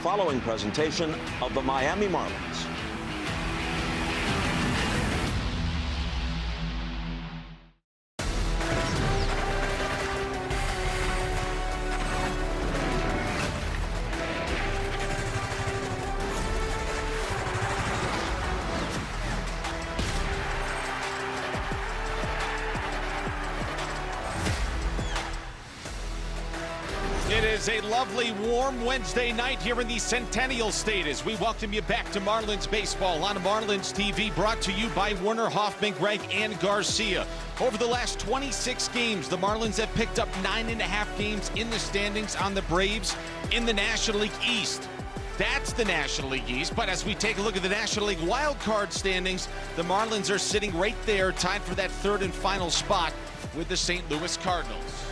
following presentation of the Miami Marlins. It is a lovely, warm Wednesday night here in the Centennial State as we welcome you back to Marlins baseball on Marlins TV, brought to you by Werner, Hoffman, Gregg, and Garcia. Over the last 26 games, the Marlins have picked up 9.5 games in the standings on the Braves in the National League East. That's the National League East, but as we take a look at the National League wild card standings, the Marlins are sitting right there, tied for that third and final spot with the St. Louis Cardinals.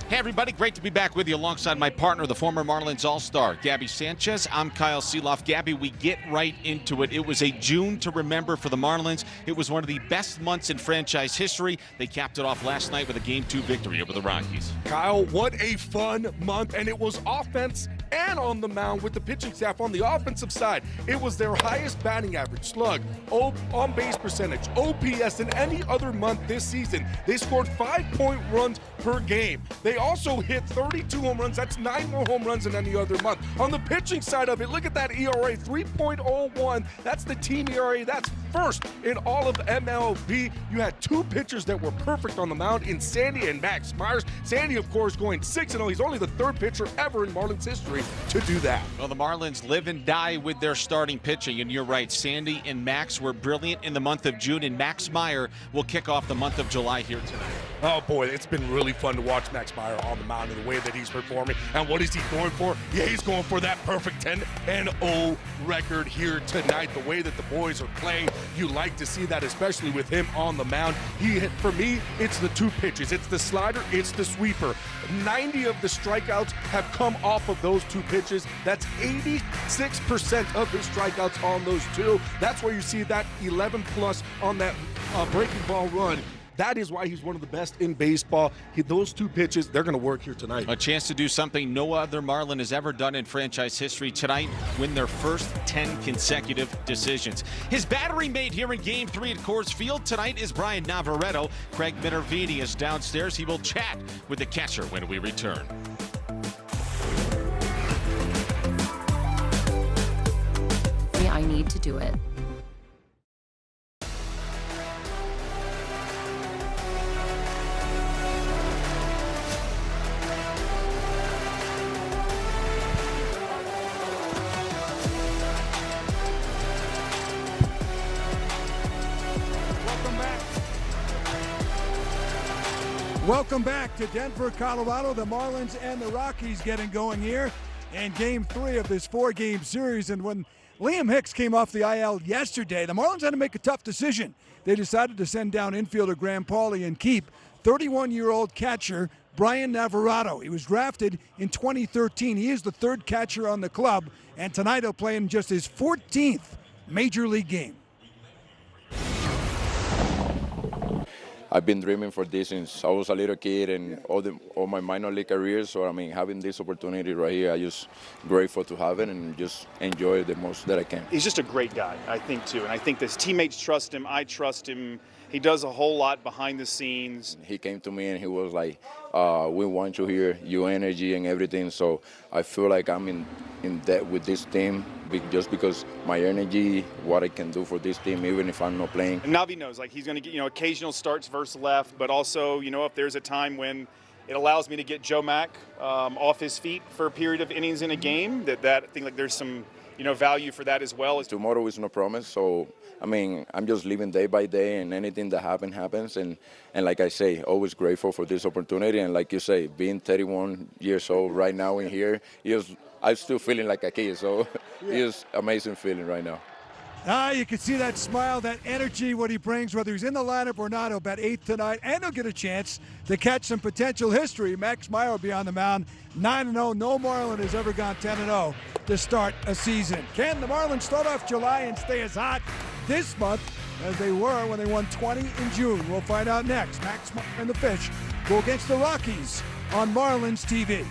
Hey everybody, great to be back with you alongside my partner, the former Marlins All-Star, Gabby Sanchez. I'm Kyle Seeloff. Gabby, we get right into it. It was a June to remember for the Marlins. It was one of the best months in franchise history. They capped it off last night with a Game 2 victory over the Rockies. Kyle, what a fun month, and it was offense and on the mound with the pitching staff. On the offensive side, it was their highest batting average, slug, on-base percentage, OPS than any other month this season. They scored 5-point runs per game. They also hit 32 home runs. That's 9 more home runs than any other month. On the pitching side of it, look at that ERA, 3.01. That's the team ERA. That's first in all of MLB. You had 2 pitchers that were perfect on the mound in Sandy and Max Myers. Sandy, of course, going 6-0. He's only the 3rd pitcher ever in Marlins history to do that. Well, the Marlins live and die with their starting pitching, and you're right. Sandy and Max were brilliant in the month of June, and Max Meyer will kick off the month of July here tonight. Oh boy, it's been really fun to watch Max Meyer on the mound and the way that he's performing. And what is he going for? Yeah, he's going for that perfect 10-0 record here tonight. The way that the boys are playing, you like to see that, especially with him on the mound. For me, it's the 2 pitches. It's the slider, it's the sweeper. 90 of the strikeouts have come off of those 2 pitches. That's 86% of his strikeouts on those 2. That's where you see that 11+ on that breaking ball run. That is why he's one of the best in baseball. Those 2 pitches, they're going to work here tonight. A chance to do something no other Marlin has ever done in franchise history tonight, win their first 10 consecutive decisions. His battery mate here in Game 3 at Coors Field tonight is Brian Navarretto. Craig Minervini is downstairs. He will chat with the catcher when we return. I need to do it. Welcome back to Denver, Colorado. The Marlins and the Rockies getting going here in Game 3 of this 4-game series. And when Liam Hicks came off the IL yesterday, the Marlins had to make a tough decision. They decided to send down infielder Graham Pauley and keep 31-year-old catcher Brian Navarretto. He was drafted in 2013. He is the 3rd catcher on the club, and tonight he'll play in just his 14th Major League game. I've been dreaming for this since I was a little kid and all my minor league career. So, I mean, having this opportunity right here, I'm just grateful to have it and just enjoy it the most that I can. He's just a great guy, I think, too. And I think his teammates trust him. I trust him. He does a whole lot behind the scenes. He came to me and he was like, we want you here, your energy and everything. So I feel like I'm in debt with this team just because my energy, what I can do for this team, even if I'm not playing. And Navi knows, like, he's going to get, occasional starts versus left, but also, if there's a time when it allows me to get Joe Mack off his feet for a period of innings in a game, that I think like there's some, value for that as well. Tomorrow is no promise, so I mean, I'm just living day by day, and anything that happens. And like I say, always grateful for this opportunity. And like you say, being 31 years old right now in here, I'm still feeling like a kid. So it's amazing feeling right now. You can see that smile, that energy, what he brings, whether he's in the lineup or not. He'll bat 8th tonight, and he'll get a chance to catch some potential history. Max Meyer will be on the mound, 9-0. No Marlin has ever gone 10-0 to start a season. Can the Marlins start off July and stay as hot this month as they were when they won 20 in June? We'll find out next. Max Meyer and the Fish go against the Rockies on Marlins TV.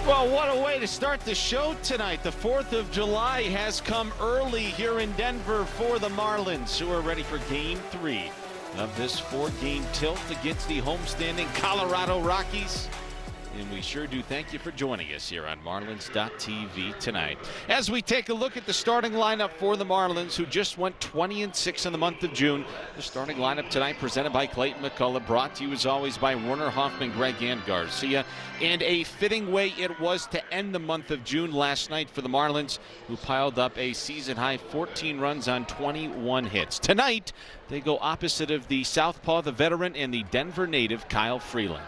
Well, what a way to start the show tonight. The 4th of July has come early here in Denver for the Marlins, who are ready for Game 3 of this 4-game tilt against the homestanding Colorado Rockies. And we sure do thank you for joining us here on Marlins.tv tonight. As we take a look at the starting lineup for the Marlins, who just went 20-6 in the month of June. The starting lineup tonight presented by Clayton McCullough, brought to you as always by Werner Hoffman, Greg, and Garcia. And a fitting way it was to end the month of June last night for the Marlins, who piled up a season-high 14 runs on 21 hits. Tonight, they go opposite of the southpaw, the veteran, and the Denver native, Kyle Freeland.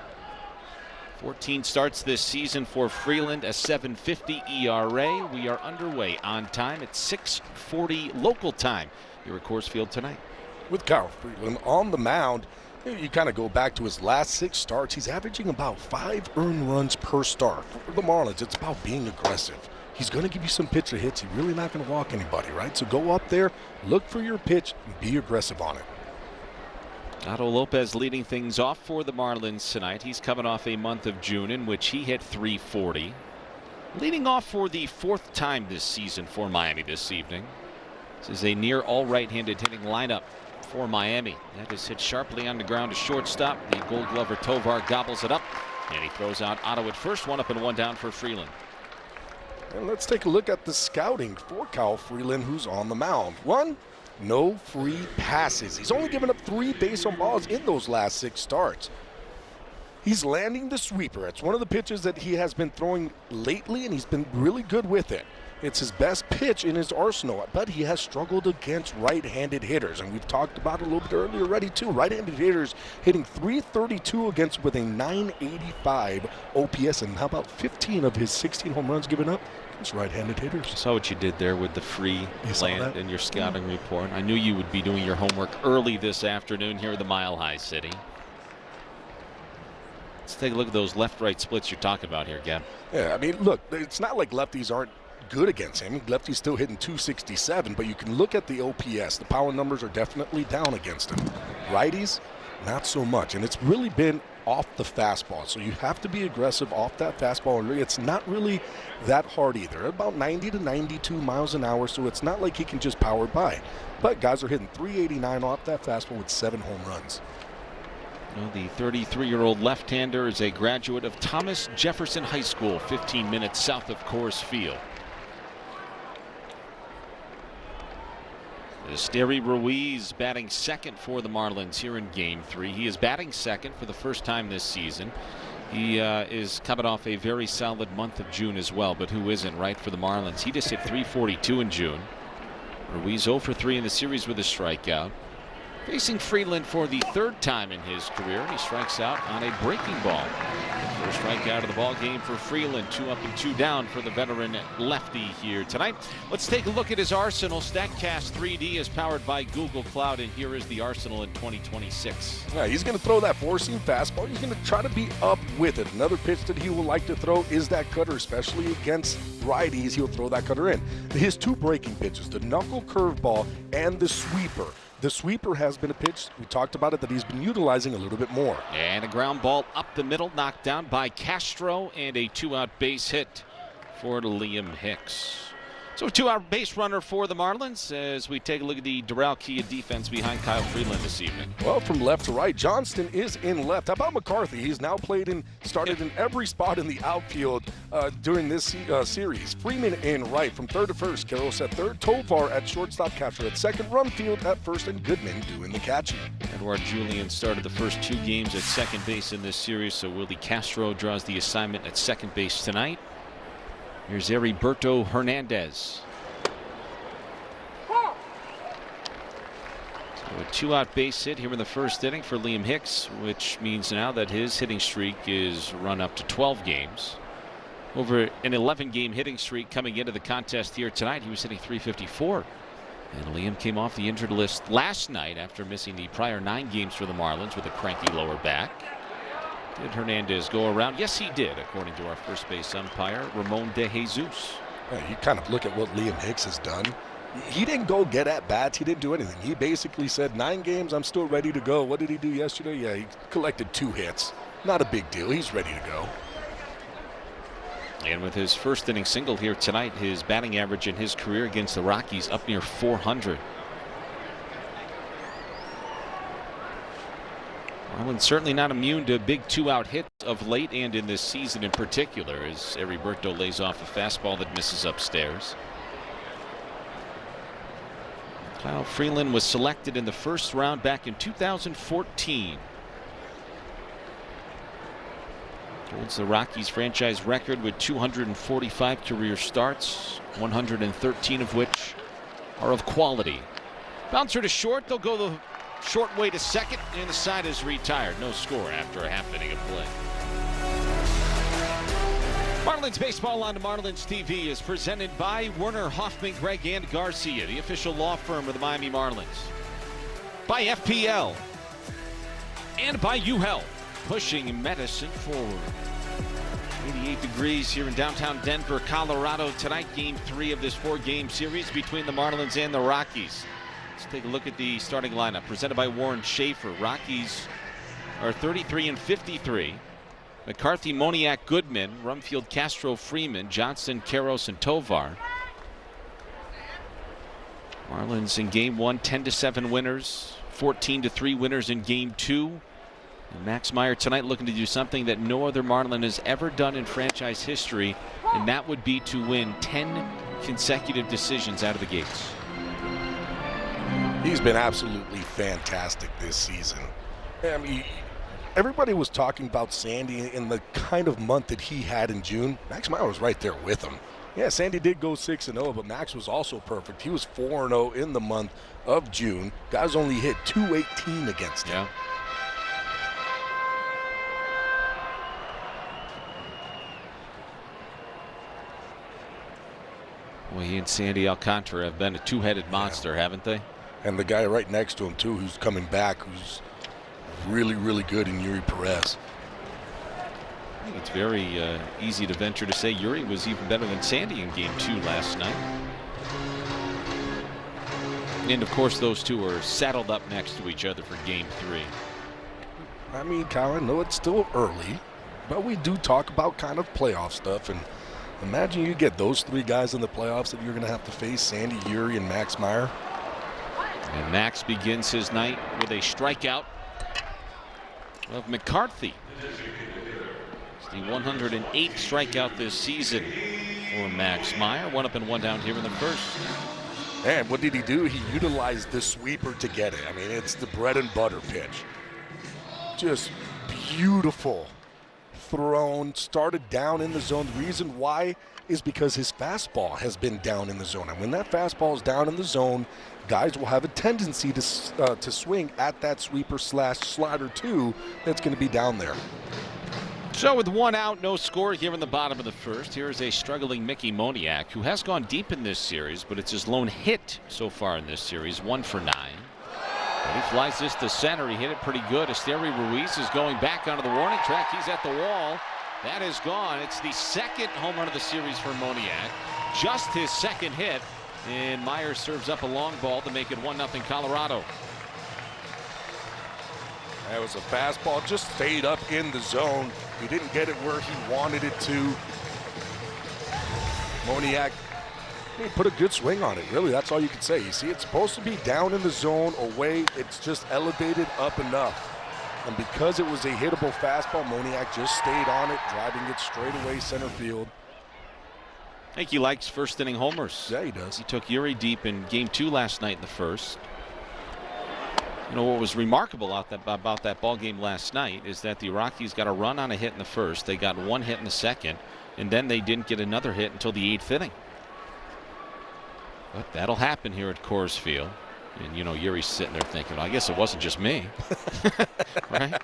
14 starts this season for Freeland, a 7.50 ERA. We are underway on time at 6:40 local time here at Coors Field tonight. With Kyle Freeland on the mound, you kind of go back to his last 6 starts. He's averaging about 5 earned runs per start. For the Marlins, it's about being aggressive. He's going to give you some pitch to hits. He's really not going to walk anybody, right? So go up there, look for your pitch, and be aggressive on it. Otto Lopez leading things off for the Marlins tonight. He's coming off a month of June in which he hit .340. Leading off for the 4th time this season for Miami this evening. This is a near all right-handed hitting lineup for Miami. That is hit sharply on the ground to shortstop. The Gold Glover Tovar gobbles it up, and he throws out Otto at first. 1 up and 1 down for Freeland. And let's take a look at the scouting for Kyle Freeland, who's on the mound. 1, no free passes. He's only given up 3 base on balls in those last 6 starts. He's landing the sweeper. It's one of the pitches that he has been throwing lately, and he's been really good with it. It's his best pitch in his arsenal, but he has struggled against right-handed hitters, and we've talked about it a little bit earlier already too. Right-handed hitters hitting .332 against with a .985 OPS, and how about 15 of his 16 home runs given up? It's right-handed hitters. I saw what you did there with the free land in your scouting report. I knew you would be doing your homework early this afternoon here at the Mile High City. Let's take a look at those left-right splits you're talking about here, Gab. Yeah, I mean, look, it's not like lefties aren't good against him. Lefty's still hitting .267, but you can look at the OPS. The power numbers are definitely down against him. Righties, not so much, and it's really been off the fastball, so you have to be aggressive off that fastball, and it's not really that hard either. About 90 to 92 miles an hour, so it's not like he can just power by. But guys are hitting .389 off that fastball with 7 home runs. Well, the 33-year-old left-hander is a graduate of Thomas Jefferson High School, 15 minutes south of Coors Field. Esteury Ruiz batting second for the Marlins here in Game 3. He is batting second for the first time this season. He is coming off a very solid month of June as well, but who isn't, right, for the Marlins? He just hit .342 in June. Ruiz 0 for 3 in the series with a strikeout. Facing Freeland for the 3rd time in his career, and he strikes out on a breaking ball. First strikeout of the ball game for Freeland. 2 up and 2 down for the veteran lefty here tonight. Let's take a look at his arsenal. StatCast 3D is powered by Google Cloud, and here is the arsenal in 2026. Yeah, he's going to throw that 4-seam fastball. He's going to try to be up with it. Another pitch that he will like to throw is that cutter, especially against righties. He'll throw that cutter in. His 2 breaking pitches, the knuckle curveball and the sweeper. The sweeper has been a pitch, we talked about it, that he's been utilizing a little bit more. And a ground ball up the middle, knocked down by Castro, and a 2-out base hit for Liam Hicks. So a 2-out base runner for the Marlins as we take a look at the Doral Kia defense behind Kyle Freeland this evening. Well, from left to right, Johnston is in left. How about McCarthy? He's now started in every spot in the outfield during this series. Freeman in right from third to first. Carroll's at third. Tovar at shortstop. Castro at second. Rumfield at first, and Goodman doing the catching. Edouard Julien started the first 2 games at second base in this series, so Willie Castro draws the assignment at second base tonight. Here's Heriberto Hernandez. So a 2-out base hit here in the first inning for Liam Hicks, which means now that his hitting streak is run up to 12 games. Over an 11-game hitting streak coming into the contest here tonight, he was hitting .354. And Liam came off the injured list last night after missing the prior 9 games for the Marlins with a cranky lower back. Did Hernandez go around? Yes, he did, according to our first base umpire, Ramon De Jesus. Yeah, you kind of look at what Liam Hicks has done. He didn't go get at bats. He didn't do anything. He basically said, 9 games, I'm still ready to go. What did he do yesterday? Yeah, he collected 2 hits. Not a big deal. He's ready to go. And with his first inning single here tonight, his batting average in his career against the Rockies up near 400. Marlins certainly not immune to big 2-out hits of late and in this season in particular, as Heriberto lays off a fastball that misses upstairs. Kyle Freeland was selected in the first round back in 2014. Holds the Rockies franchise record with 245 career starts, 113 of which are of quality. Bouncer to short. They'll go the short way to second, and the side is retired. No score after a half inning of play. Marlins Baseball on Marlins TV is presented by Werner, Hoffman, Gregg, and Garcia, the official law firm of the Miami Marlins. By FPL. And by UHealth, pushing medicine forward. 88 degrees here in downtown Denver, Colorado tonight. Game 3 of this 4-game series between the Marlins and the Rockies. Let's take a look at the starting lineup presented by Warren Schaefer. Rockies are 33-53. McCarthy, Moniak, Goodman, Rumfield, Castro, Freeman, Johnson, Karros, and Tovar. Marlins in game 1, 10-7 winners, 14-3 winners in game 2. And Max Meyer tonight looking to do something that no other Marlin has ever done in franchise history, and that would be to win 10 consecutive decisions out of the gates. He's been absolutely fantastic this season. I mean, everybody was talking about Sandy in the kind of month that he had in June. Max Meyer was right there with him. Yeah, Sandy did go 6-0, but Max was also perfect. He was 4-0 in the month of June. Guys only hit .218 against him. Yeah. Well, he and Sandy Alcantara have been a two-headed monster, haven't they? And the guy right next to him, too, who's coming back, who's really, really good in Yuri Perez. I think it's very easy to venture to say Yuri was even better than Sandy in game 2 last night. And, of course, those two are saddled up next to each other for game 3. I mean, Kyle, I know it's still early, but we do talk about kind of playoff stuff. And imagine you get those 3 guys in the playoffs that you're going to have to face, Sandy, Yuri, and Max Meyer. And Max begins his night with a strikeout of McCarthy. It's the 108th strikeout this season for Max Meyer. 1 up and 1 down here in the first. And what did he do? He utilized the sweeper to get it. I mean, it's the bread and butter pitch. Just beautiful thrown, started down in the zone. The reason why is because his fastball has been down in the zone. And when that fastball is down in the zone, guys will have a tendency to swing at that sweeper / slider too that's going to be down there. So with 1 out, no score here in the bottom of the first. Here's a struggling Mickey Moniak, who has gone deep in this series, but it's his lone hit so far in this series, 1 for 9. But he flies this to center. He hit it pretty good. Esteury Ruiz is going back onto the warning track. He's at the wall. That is gone. It's the second home run of the series for Moniak. Just his second hit. And Myers serves up a long ball to make it 1-0 Colorado. That was a fastball, just stayed up in the zone. He didn't get it where he wanted it to. Moniak, he put a good swing on it, really. That's all you can say. You see, it's supposed to be down in the zone, away. It's just elevated up enough. And because it was a hittable fastball, Moniak just stayed on it, driving it straight away center field. I think he likes first inning homers. Yeah, he does. He took Yuri deep in game 2 last night in the first. You know what was remarkable about that ball game last night is that the Rockies got a run on a hit in the first. They got 1 hit in the second, and then they didn't get another hit until the 8th inning. But that'll happen here at Coors Field. And, you know, Yuri's sitting there thinking, well, I guess it wasn't just me. Right?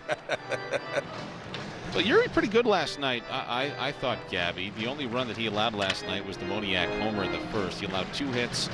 Well, Yuri pretty good last night. I thought, Gabby. The only run that he allowed last night was the Moniak homer in the first. He allowed 2 hits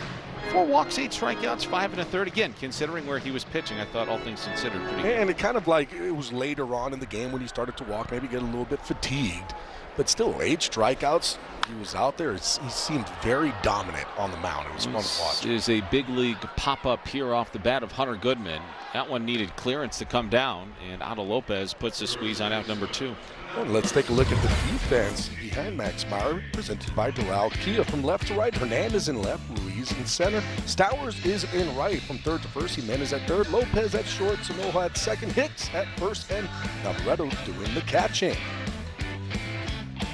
4 walks, 8 strikeouts, 5 1/3. Again, considering where he was pitching, I thought all things considered pretty good. And it kind of like it was later on in the game when he started to walk, maybe get a little bit fatigued. But still, 8 strikeouts. He was out there. He seemed very dominant on the mound. It was fun to watch. This is a big league pop-up here off the bat of Hunter Goodman. That one needed clearance to come down, and Otto Lopez puts the squeeze on out number 2. Well, let's take a look at the defense behind Max Meyer, presented by Doral Kia. From left to right, Hernandez in left, Ruiz in center. Stowers is in right. From third to first, Jimenez at third, Lopez at short, Sanoja at second, Hicks at first, and Navarreto doing the catching.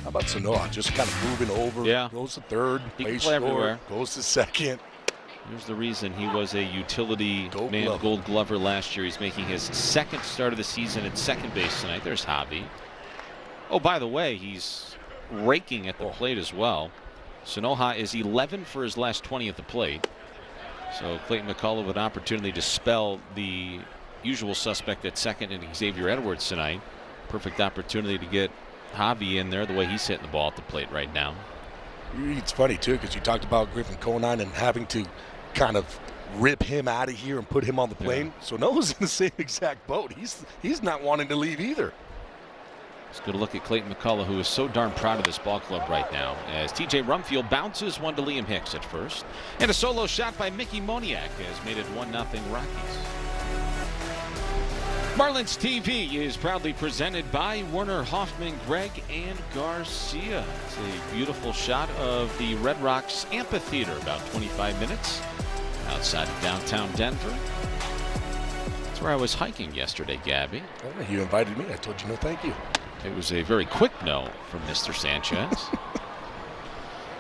How about Sanoja just kind of moving over, goes to third, He can plays play short, everywhere. goes to second. Here's the reason he was a utility Gold Gold Glover last year. He's making his second start of the season at second base tonight. There's Javi. Oh, by the way, he's raking at the plate as well. Sanoja is 11 for his last 20 at the plate. So Clayton McCullough with an opportunity to spell the usual suspect at second and Xavier Edwards tonight. Perfect opportunity to get Javi in there the way he's hitting the ball at the plate right now. It's funny, too, because you talked about Griffin Conine and having to kind of rip him out of here and put him on the plane. So Noah's in the same exact boat. He's not wanting to leave either. Let's get a look at Clayton McCullough, who is so darn proud of this ball club right now, as TJ Rumfield bounces one to Liam Hicks at first. And a solo shot by Mickey Moniak has made it 1-0 Rockies. Marlins TV is proudly presented by Werner Hoffman, Greg, and Garcia. It's a beautiful shot of the Red Rocks amphitheater, about 25 minutes outside of downtown Denver. That's where I was hiking yesterday, Gabby. Oh, you invited me. I told you no thank you. It was a very quick no from Mr. Sanchez.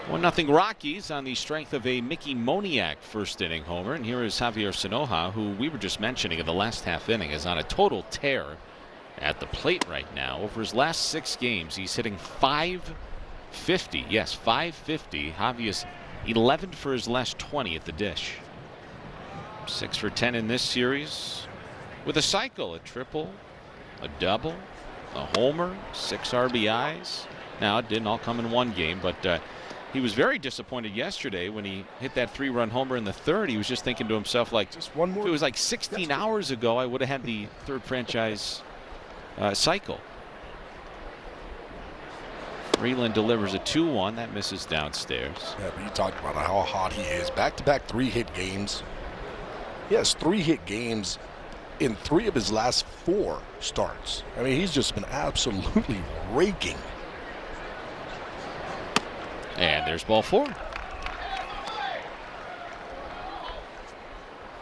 1-0 Rockies on the strength of a Mickey Moniak first inning homer. And here is Javier Sanoja, who we were just mentioning in the last half inning is on a total tear at the plate right now. Over his last 6 games, he's hitting .550. Yes, .550. Javi is 11 for his last 20 at the dish. 6 for 10 in this series with a cycle, a triple, a double, a homer, 6 RBIs. Now, it didn't all come in one game, but he was very disappointed yesterday when he hit that 3-run homer in the third. He was just thinking to himself, like, just one more. If it was like 16 hours ago, I would have had the third franchise cycle. Freeland delivers a 2-1. That misses downstairs. Yeah, but you talked about how hot he is. Back-to-back 3-hit games. He has 3-hit games in 3 of his last 4 starts. I mean, he's just been absolutely raking. And there's ball 4.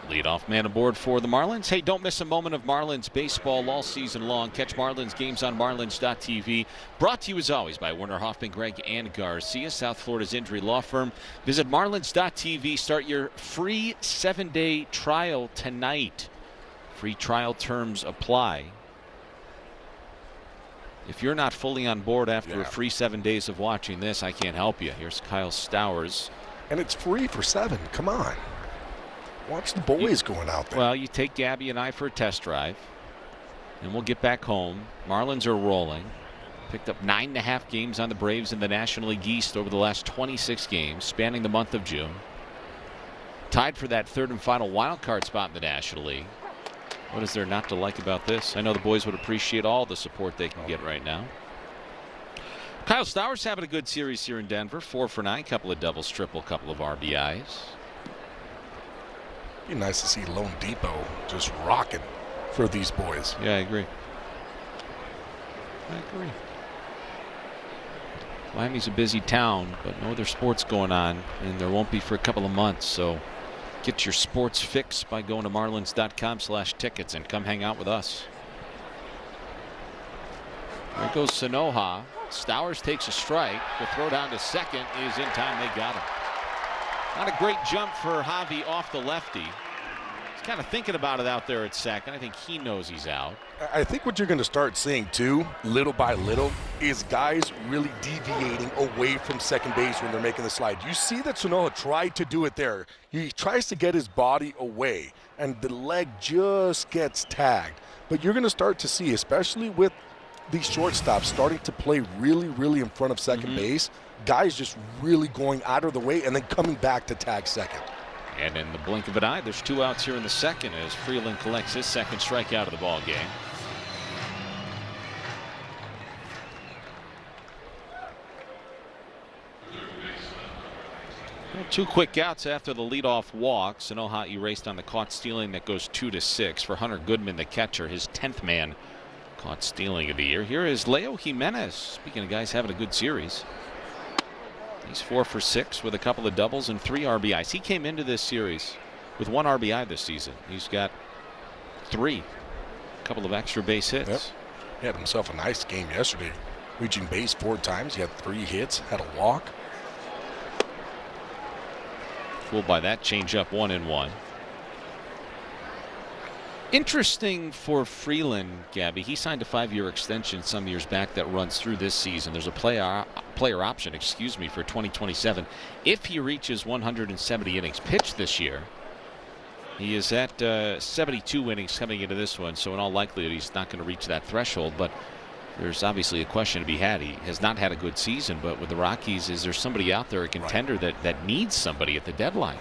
Leadoff man aboard for the Marlins. Hey, don't miss a moment of Marlins baseball all season long. Catch Marlins games on Marlins.tv. Brought to you as always by Werner Hoffman, Greg, and Garcia, South Florida's injury law firm. Visit Marlins.tv. Start your free 7-day trial tonight. Free trial terms apply. If you're not fully on board after a free 7 days of watching this, I can't help you. Here's Kyle Stowers. And it's free for 7. Come on. Watch the boys going out there. Well, you take Gabby and I for a test drive, and we'll get back home. Marlins are rolling. Picked up 9.5 games on the Braves in the National League East over the last 26 games, spanning the month of June. Tied for that third and final wild card spot in the National League. What is there not to like about this? I know the boys would appreciate all the support they can get right now. Kyle Stowers having a good series here in Denver. 4 for 9, couple of doubles, triple, couple of RBIs. Be nice to see Lone Depot just rocking for these boys. Yeah, I agree. Miami's a busy town, but no other sports going on, and there won't be for a couple of months. So get your sports fix by going to marlins.com/tickets and come hang out with us. There goes Sanoja. Stowers takes a strike. The throw down to second is in time. They got him. Not a great jump for Javi off the lefty. He's kind of thinking about it out there at second. I think he knows he's out. I think what you're going to start seeing, too, little by little, is guys really deviating away from second base when they're making the slide. You see that Sanoja tried to do it there. He tries to get his body away, and the leg just gets tagged. But you're going to start to see, especially with these shortstops starting to play really, really in front of second base, guys just really going out of the way and then coming back to tag second. And in the blink of an eye, there's 2 outs here in the second as Freeland collects his second strikeout of the ball game. Well, 2 quick outs after the leadoff walk. Sanoha erased on the caught stealing. That goes 2-6 for Hunter Goodman, the catcher, his 10th man caught stealing of the year. Here is Leo Jimenez. Speaking of guys having a good series, he's 4 for 6 with a couple of doubles and 3 RBIs. He came into this series with 1 RBI this season. He's got 3, a couple of extra base hits. Yep. He had himself a nice game yesterday, reaching base 4 times. He had 3 hits, had a walk. Fooled by that changeup, 1-1. Interesting for Freeland, Gabby. He signed a 5-year extension some years back that runs through this season. There's a player option, excuse me, for 2027. If he reaches 170 innings pitched this year, he is at 72 innings coming into this one. So in all likelihood, he's not going to reach that threshold. But there's obviously a question to be had. He has not had a good season, but with the Rockies, is there somebody out there, a contender that needs somebody at the deadline?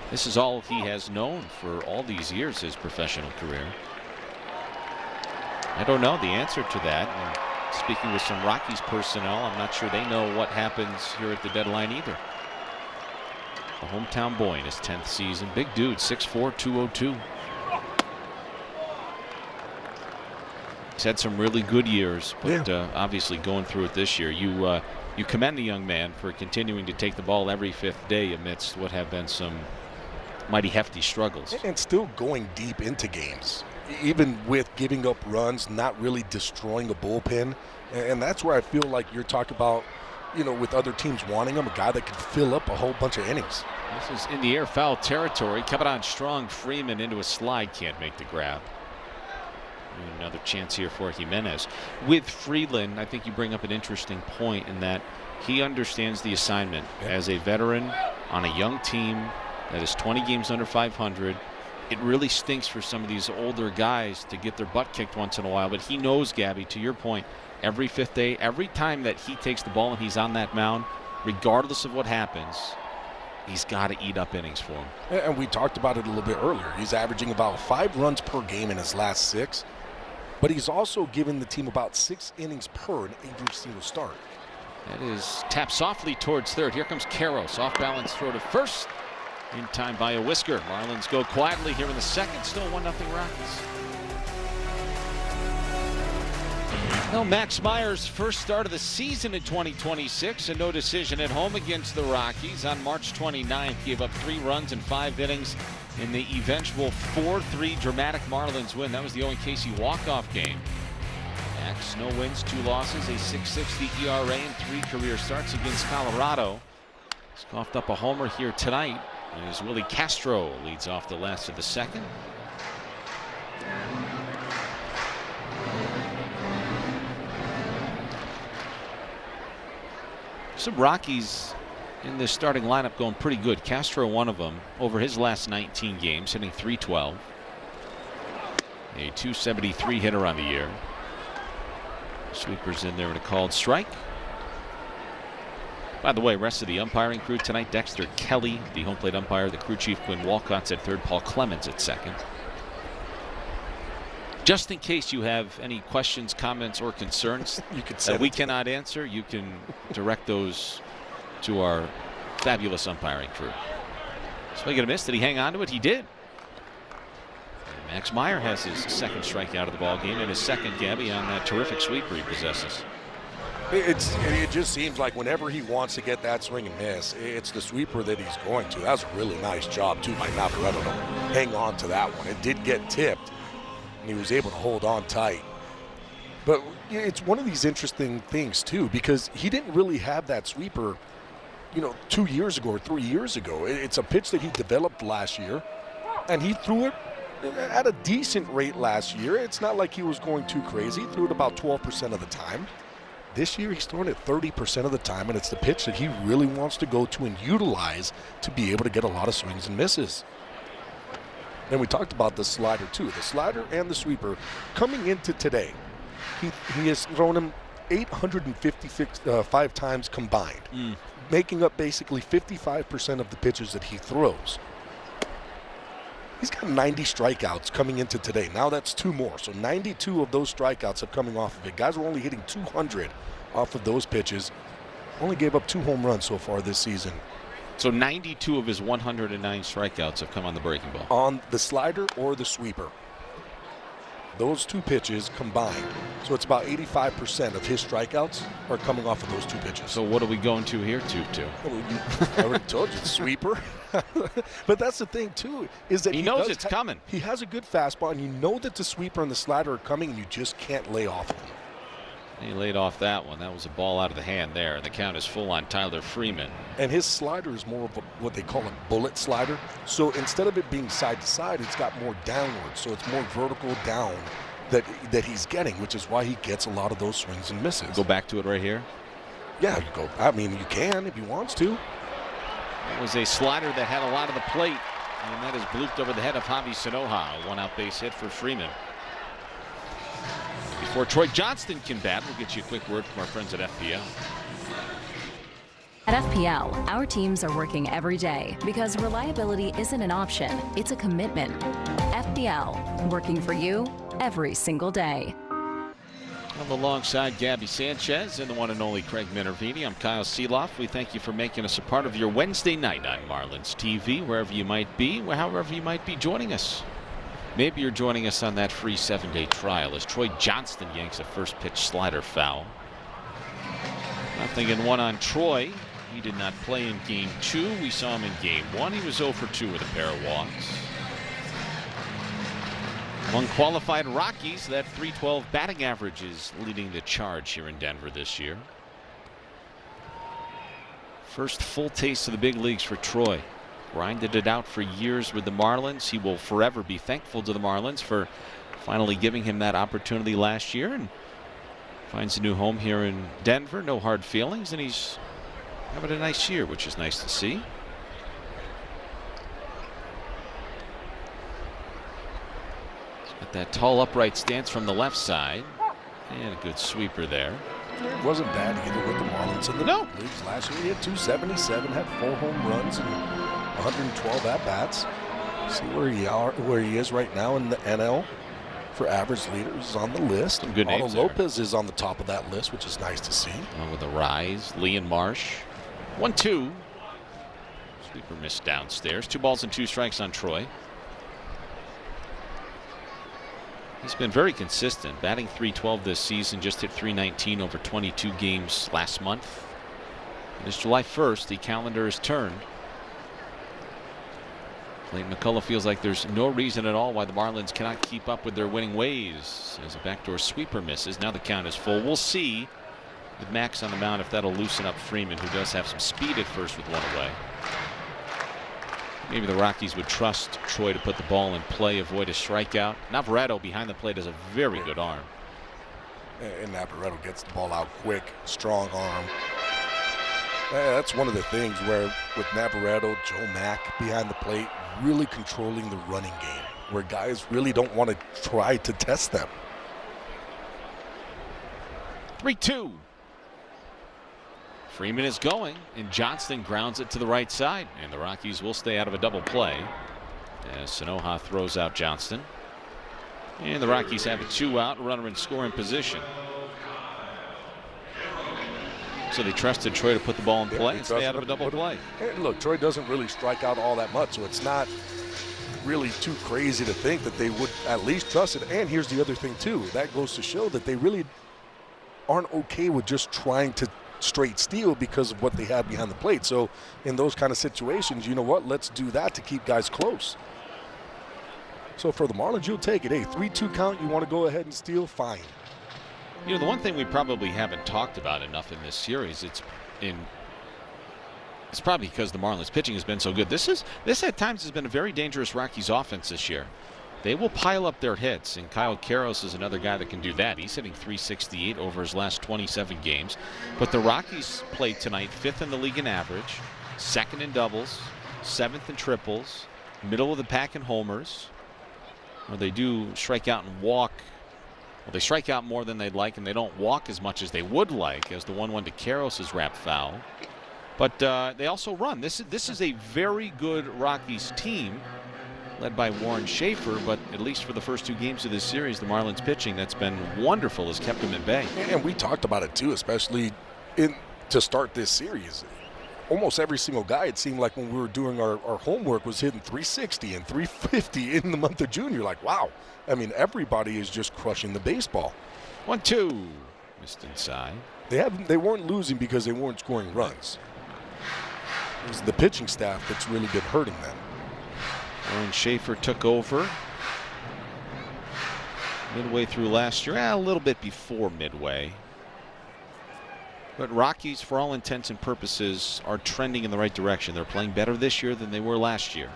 This is all he has known for all these years, his professional career. I don't know the answer to that. And speaking with some Rockies personnel, I'm not sure they know what happens here at the deadline either. The hometown boy in his 10th season. Big dude, 6'4", 202. He's had some really good years, but obviously going through it this year. You commend the young man for continuing to take the ball every 5th day amidst what have been some mighty hefty struggles. And still going deep into games, even with giving up runs, not really destroying a bullpen. And that's where I feel like you're talking about, with other teams wanting him, a guy that could fill up a whole bunch of innings. This is in the air, foul territory. Coming on strong, Freeman into a slide, can't make the grab. Another chance here for Jimenez. With Freeland, I think you bring up an interesting point in that he understands the assignment as a veteran on a young team that is 20 games under 500. It really stinks for some of these older guys to get their butt kicked once in a while, but he knows, Gabby, to your point, every 5th day, every time that he takes the ball and he's on that mound, regardless of what happens, he's got to eat up innings for him. And we talked about it a little bit earlier. He's averaging about 5 runs per game in his last 6. But he's also given the team about 6 innings per in every single start. That is tapped softly towards third. Here comes Karros. Off balance throw to first. In time by a whisker. Marlins go quietly here in the second. Still 1-0 Rockies. Well, Max Meyer's first start of the season in 2026. A no decision at home against the Rockies. On March 29th, gave up 3 runs in 5 innings in the eventual 4-3 dramatic Marlins win. That was the Owen Casey walk-off game. Max, no wins, 2 losses, a .660 ERA, and 3 career starts against Colorado. He's coughed up a homer here tonight as Willie Castro leads off the last of the second. Some Rockies in this starting lineup going pretty good. Castro, one of them, over his last 19 games, hitting .312. A .273 hitter on the year. Sweepers in there and a called strike. By the way, rest of the umpiring crew tonight: Dexter Kelly, the home plate umpire, the crew chief Quinn Walcott's at third, Paul Clemens at second. Just in case you have any questions, comments, or concerns that we cannot answer, you can direct those to our fabulous umpiring crew. Swing and a miss. Did he hang on to it? He did. And Max Meyer has his second strikeout of the ball game and his second, Gabby, on that terrific sweeper he possesses. It just seems like whenever he wants to get that swing and miss, it's the sweeper that he's going to. That was a really nice job, too, by Navarrete to hang on to that one. It did get tipped, and he was able to hold on tight. But it's one of these interesting things, too, because he didn't really have that sweeper, 2 years ago or 3 years ago. It's a pitch that he developed last year, and he threw it at a decent rate last year. It's not like he was going too crazy. He threw it about 12% of the time. This year, he's throwing it 30% of the time, and it's the pitch that he really wants to go to and utilize to be able to get a lot of swings and misses. And we talked about the slider, too. The slider and the sweeper coming into today. He has thrown him 855 times combined. making up basically 55% of the pitches that he throws. He's got 90 strikeouts coming into today. Now that's 2 more. So 92 of those strikeouts have coming off of it. Guys were only hitting 200 off of those pitches. Only gave up 2 home runs so far this season. So 92 of his 109 strikeouts have come on the breaking ball. On the slider or the sweeper. Those 2 pitches combined. So it's about 85% of his strikeouts are coming off of those 2 pitches. So what are we going to here, to? Well, I already told you, sweeper. But that's the thing, too, is that he knows it's coming. He has a good fastball, and you know that the sweeper and the slider are coming, and you just can't lay off of them. He laid off that one. That was a ball out of the hand there, and the count is full on Tyler Freeman. And his slider is more of what they call a bullet slider. So instead of it being side to side, it's got more downward. So it's more vertical down that he's getting, which is why he gets a lot of those swings and misses. Go back to it right here. Yeah, you go. I mean, you can if he wants to. It was a slider that had a lot of the plate, and that is blooped over the head of Javi Sanoja. A 1-out base hit for Freeman. Before Troy Johnston can bat, we'll get you a quick word from our friends at FPL. At FPL, our teams are working every day because reliability isn't an option, it's a commitment. FPL, working for you every single day. I'm alongside Gabby Sanchez and the one and only Craig Minervini. I'm Kyle Seeloff. We thank you for making us a part of your Wednesday night on Marlins TV, wherever you might be, however you might be joining us. Maybe you're joining us on that free 7-day trial as Troy Johnston yanks a first pitch slider foul. 0-1 on Troy. He did not play in game 2. We saw him in game 1. He was 0 for 2 with a pair of walks. Among qualified Rockies, that .312 batting average is leading the charge here in Denver this year. First full taste of the big leagues for Troy. Grinded it out for years with the Marlins. He will forever be thankful to the Marlins for finally giving him that opportunity last year, and finds a new home here in Denver. No hard feelings, and he's having a nice year, which is nice to see. Got that tall upright stance from the left side, and a good sweeper there. It wasn't bad either with the Marlins in the leagues last year. He had 277, had 4 home runs and 112 at-bats. See where he is right now in the NL for average leaders on the list. Some good names there. Lopez is on the top of that list, which is nice to see. Along with the rise, Lee and Marsh. 1-2. Sweeper missed downstairs. 2 balls and 2 strikes on Troy. He's been very consistent, batting .312 this season, just hit .319 over 22 games last month. And it's July 1st, the calendar is turned. Clayton McCullough feels like there's no reason at all why the Marlins cannot keep up with their winning ways as a backdoor sweeper misses. Now the count is full. We'll see with Max on the mound if that'll loosen up Freeman, who does have some speed at first with 1 away. Maybe the Rockies would trust Troy to put the ball in play, avoid a strikeout. Navarrete behind the plate has a very good arm. And Navarrete gets the ball out quick, strong arm. That's one of the things where with Navarrete, Joe Mack behind the plate, really controlling the running game, where guys really don't want to try to test them. 3-2. Freeman is going, and Johnston grounds it to the right side, and the Rockies will stay out of a double play as Sanoja throws out Johnston. And the Rockies have a 2-out, runner in scoring position. So they trusted Troy to put the ball in play and stay out of a double play. And look, Troy doesn't really strike out all that much, so it's not really too crazy to think that they would at least trust it. And here's the other thing, too. That goes to show that they really aren't okay with just trying to straight steal because of what they have behind the plate. So in those kind of situations, you know what? Let's do that to keep guys close. So for the Marlins, you'll take it. Hey, 3-2 count, you want to go ahead and steal? Fine. You know, the one thing we probably haven't talked about enough in this series, it's probably because the Marlins pitching has been so good. This at times has been a very dangerous Rockies offense this year. They will pile up their hits, and Kyle Karros is another guy that can do that. He's hitting .368 over his last 27 games. But the Rockies played tonight 5th in the league in average, 2nd in doubles, 7th in triples, middle of the pack in homers. Well, they do strike out and walk. Well, they strike out more than they'd like, and they don't walk as much as they would like, as the 1-1 to Karros is wrapped foul. But they also run. This is a very good Rockies team, led by Warren Schaefer, but at least for the first 2 games of this series, the Marlins pitching that's been wonderful has kept them at bay. And we talked about it too, especially to start this series. Almost every single guy, it seemed like when we were doing our homework, was hitting 360 and 350 in the month of June. You're like, wow. I mean, everybody is just crushing the baseball. 1-2, missed inside. They weren't losing because they weren't scoring runs. It was the pitching staff that's really been hurting them. Warren Schaefer took over midway through last year, a little bit before midway. But Rockies, for all intents and purposes, are trending in the right direction. They're playing better this year than they were last year.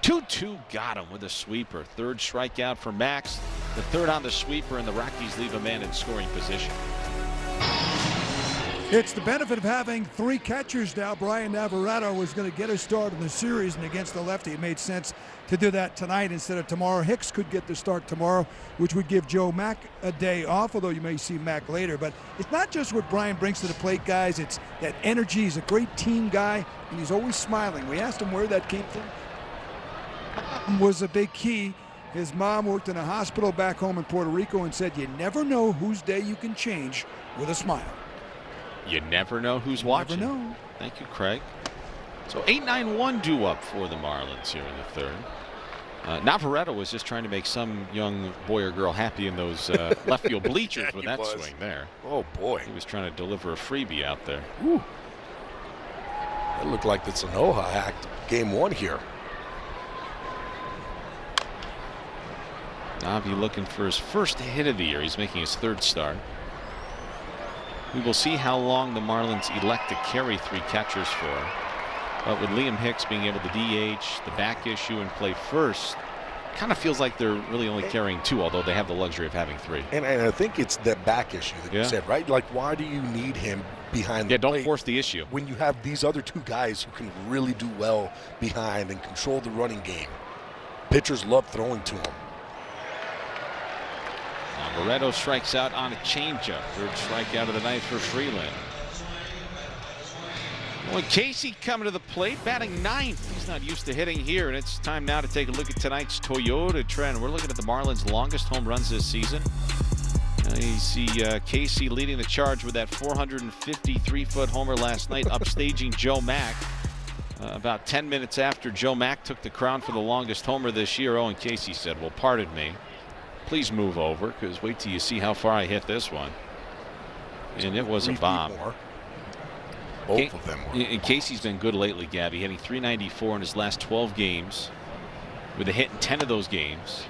2-2, got him with a sweeper. 3rd strikeout for Max. The 3rd on the sweeper, and the Rockies leave a man in scoring position. It's the benefit of having 3 catchers now. Brian Navarrete was going to get a start in the series, and against the lefty, it made sense to do that tonight instead of tomorrow. Hicks could get the start tomorrow, which would give Joe Mack a day off, although you may see Mack later. But it's not just what Brian brings to the plate, guys. It's that energy. He's a great team guy, and he's always smiling. We asked him where that came from. Was a big key. His mom worked in a hospital back home in Puerto Rico and said, you never know whose day you can change with a smile. You never know who's watching. Never know. Thank you, Craig. So 8-9-1 due up for the Marlins here in the 3rd. Navarrete was just trying to make some young boy or girl happy in those left field bleachers with that swing there. Oh, boy. He was trying to deliver a freebie out there. Ooh. It looked like the Sanoha act game 1 here. Navi looking for his first hit of the year. He's making his 3rd start. We will see how long the Marlins elect to carry 3 catchers for. But with Liam Hicks being able to DH, the back issue, and play first, kind of feels like they're really only carrying 2, although they have the luxury of having 3. And I think it's that back issue that you said, right? Like, why do you need him behind the plate? Don't force the issue. When you have these other 2 guys who can really do well behind and control the running game. Pitchers love throwing to him. Navarrete strikes out on a changeup. 3rd strikeout of the night for Freeland. Well, Casey coming to the plate, batting 9th. He's not used to hitting here, and it's time now to take a look at tonight's Toyota trend. We're looking at the Marlins' longest home runs this season. You see Casey leading the charge with that 453-foot homer last night, upstaging Joe Mack. About 10 minutes after Joe Mack took the crown for the longest homer this year, Owen Casey said, well, pardon me. Please move over, because wait till you see how far I hit this one. And it was a bomb. Both of them were. And Casey's been good lately, Gabby, hitting .394 in his last 12 games, with a hit in 10 of those games.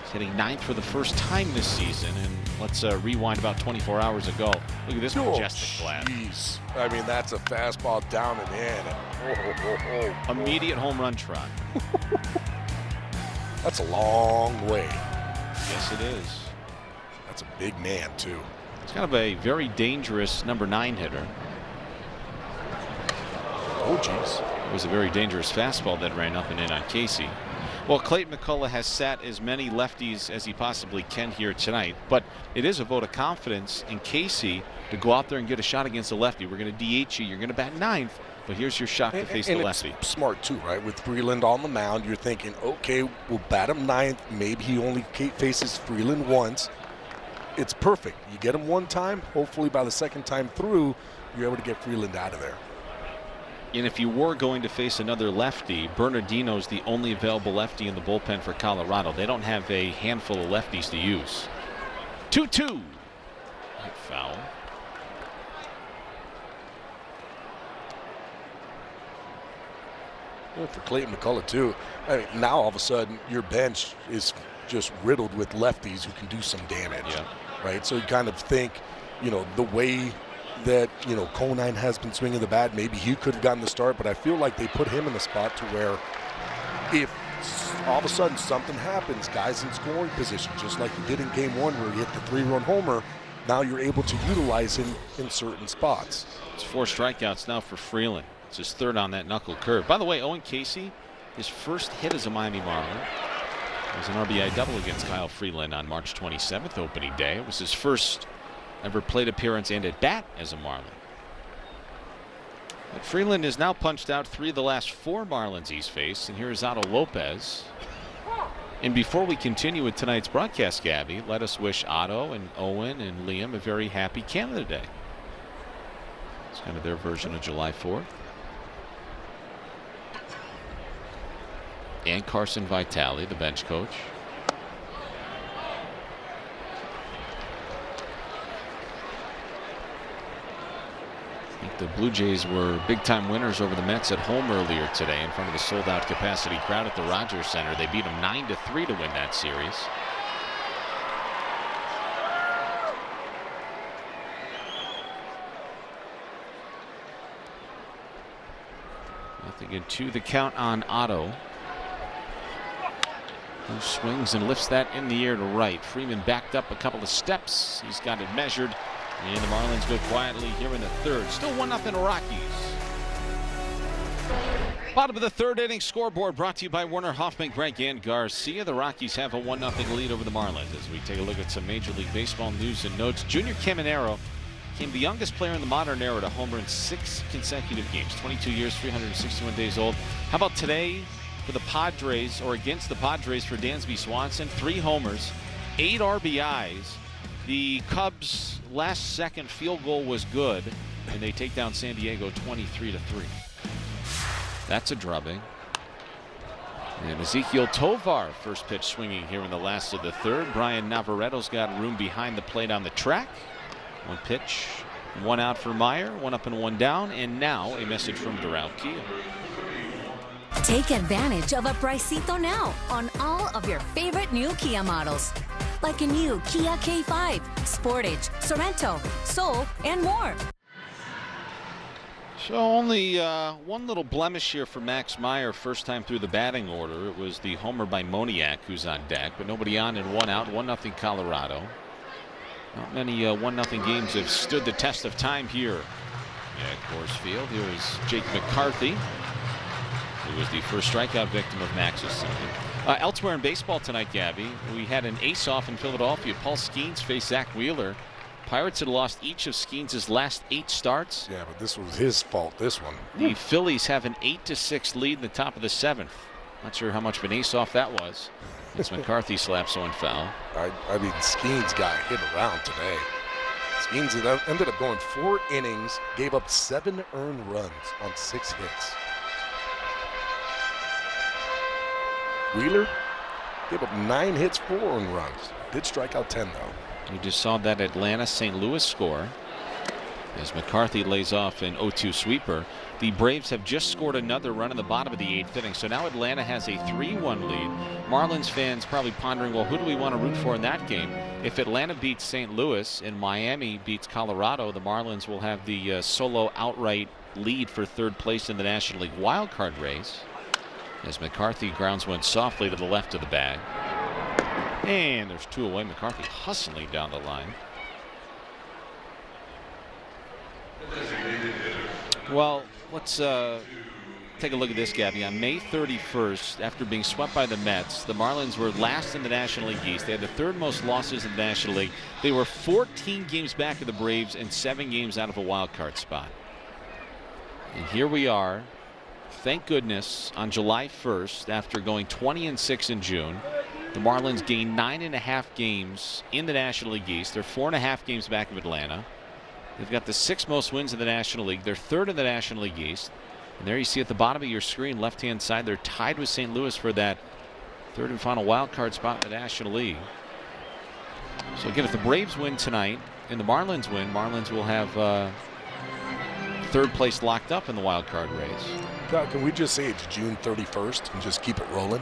He's hitting 9th for the first time this season. And let's rewind about 24 hours ago. Look at this majestic blast. Jeez. I mean, that's a fastball down and in. Immediate home run trot. That's a long way. Yes, it is. That's a big man, too. It's kind of a very dangerous number 9 hitter. Oh, geez. It was a very dangerous fastball that ran up and in on Casey. Well, Clayton McCullough has sat as many lefties as he possibly can here tonight, but it is a vote of confidence in Casey to go out there and get a shot against a lefty. We're going to DH you. You're going to bat 9th, but here's your shot to face the lefty. It's smart, too, right? With Freeland on the mound, you're thinking, okay, we'll bat him 9th. Maybe he only faces Freeland once. It's perfect. You get him one time. Hopefully, by the 2nd time through, you're able to get Freeland out of there. And if you were going to face another lefty, Bernardino's the only available lefty in the bullpen for Colorado. They don't have a handful of lefties to use. 2-2. Foul. Well, for Clayton McCullough, too. I mean, now, all of a sudden, your bench is just riddled with lefties who can do some damage. Yeah. Right? So you kind of think, the way that, Conine has been swinging the bat, maybe he could have gotten the start, but I feel like they put him in a spot to where if all of a sudden something happens, guys in scoring position, just like you did in game 1 where you hit the 3-run homer, now you're able to utilize him in certain spots. It's 4 strikeouts now for Freeland. It's his 3rd on that knuckle curve. By the way, Owen Casey, his first hit as a Miami Marlin was an RBI double against Kyle Freeland on March 27th, opening day. It was his first ever plate appearance and at bat as a Marlin. But Freeland has now punched out 3 of the last 4 Marlins he's faced, and here's Otto Lopez. And before we continue with tonight's broadcast, Gabby, let us wish Otto and Owen and Liam a very happy Canada Day. It's kind of their version of July 4th. And Carson Vitale, the bench coach. I think the Blue Jays were big-time winners over the Mets at home earlier today in front of a sold-out capacity crowd at the Rogers Center. They beat them 9-3 to win that series. Nothing in 2, the count on Otto. Who swings and lifts that in the air to right. Freeman backed up a couple of steps. He's got it measured. And the Marlins go quietly here in the 3rd. Still 1-0 Rockies. Bottom of the 3rd inning scoreboard brought to you by Werner Hoffman, Greg, and Garcia. The Rockies have a 1-0 lead over the Marlins. As we take a look at some Major League Baseball news and notes, Junior Caminero became the youngest player in the modern era to homer in 6 consecutive games. 22 years, 361 days old. How about today for the Padres, or against the Padres for Dansby Swanson? 3 homers, 8 RBIs. The Cubs' last-second field goal was good, and they take down San Diego 23-3. That's a drubbing. And Ezequiel Tovar, first pitch swinging here in the last of the 3rd. Brian Navarreto's got room behind the plate on the track. 1 pitch, 1 out for Meyer, 1 up and 1 down, and now a message from Doral Kia. Take advantage of a pricito now on all of your favorite new Kia models. Like a new Kia K5, Sportage, Sorento, Soul, and more. So only 1 little blemish here for Max Meyer, first time through the batting order. It was the homer by Moniak, who's on deck, but nobody on and 1 out, 1-0 Colorado. Not many 1-0 games have stood the test of time here at Coors Field. Here is Jake McCarthy, who was the first strikeout victim of Max's season. Elsewhere in baseball tonight, Gabby, we had an ace-off in Philadelphia. Paul Skeens faced Zach Wheeler. Pirates had lost each of Skeens' last 8 starts. Yeah, but this was his fault, this one. The Phillies have an 8-6 lead in the top of the 7th. Not sure how much of an ace-off that was. It's McCarthy slaps one foul. I mean, Skeens got hit around today. Skeens ended up going 4 innings, gave up 7 earned runs on 6 hits. Wheeler gave up 9 hits, 4 earned runs. Did strike out 10, though. You just saw that Atlanta-St. Louis score as McCarthy lays off an 0-2 sweeper. The Braves have just scored another run in the bottom of the 8th inning, so now Atlanta has a 3-1 lead. Marlins fans probably pondering, well, who do we want to root for in that game? If Atlanta beats St. Louis and Miami beats Colorado, the Marlins will have the solo outright lead for 3rd place in the National League wildcard race. As McCarthy grounds one softly to the left of the bag. And there's 2 away. McCarthy hustling down the line. Well, let's take a look at this, Gabby. On May 31st, after being swept by the Mets, the Marlins were last in the National League East. They had the 3rd most losses in the National League. They were 14 games back of the Braves and 7 games out of a wild card spot. And here we are. Thank goodness, on July 1st, after going 20-6 in June, the Marlins gained 9.5 games in the National League East. They're 4.5 games back of Atlanta. They've got the 6th most wins in the National League. They're 3rd in the National League East. And there you see at the bottom of your screen, left-hand side, they're tied with St. Louis for that 3rd and final wild card spot in the National League. So again, if the Braves win tonight and the Marlins win, Marlins will have 3rd place locked up in the wild card race. God, can we just say it's June 31st and just keep it rolling?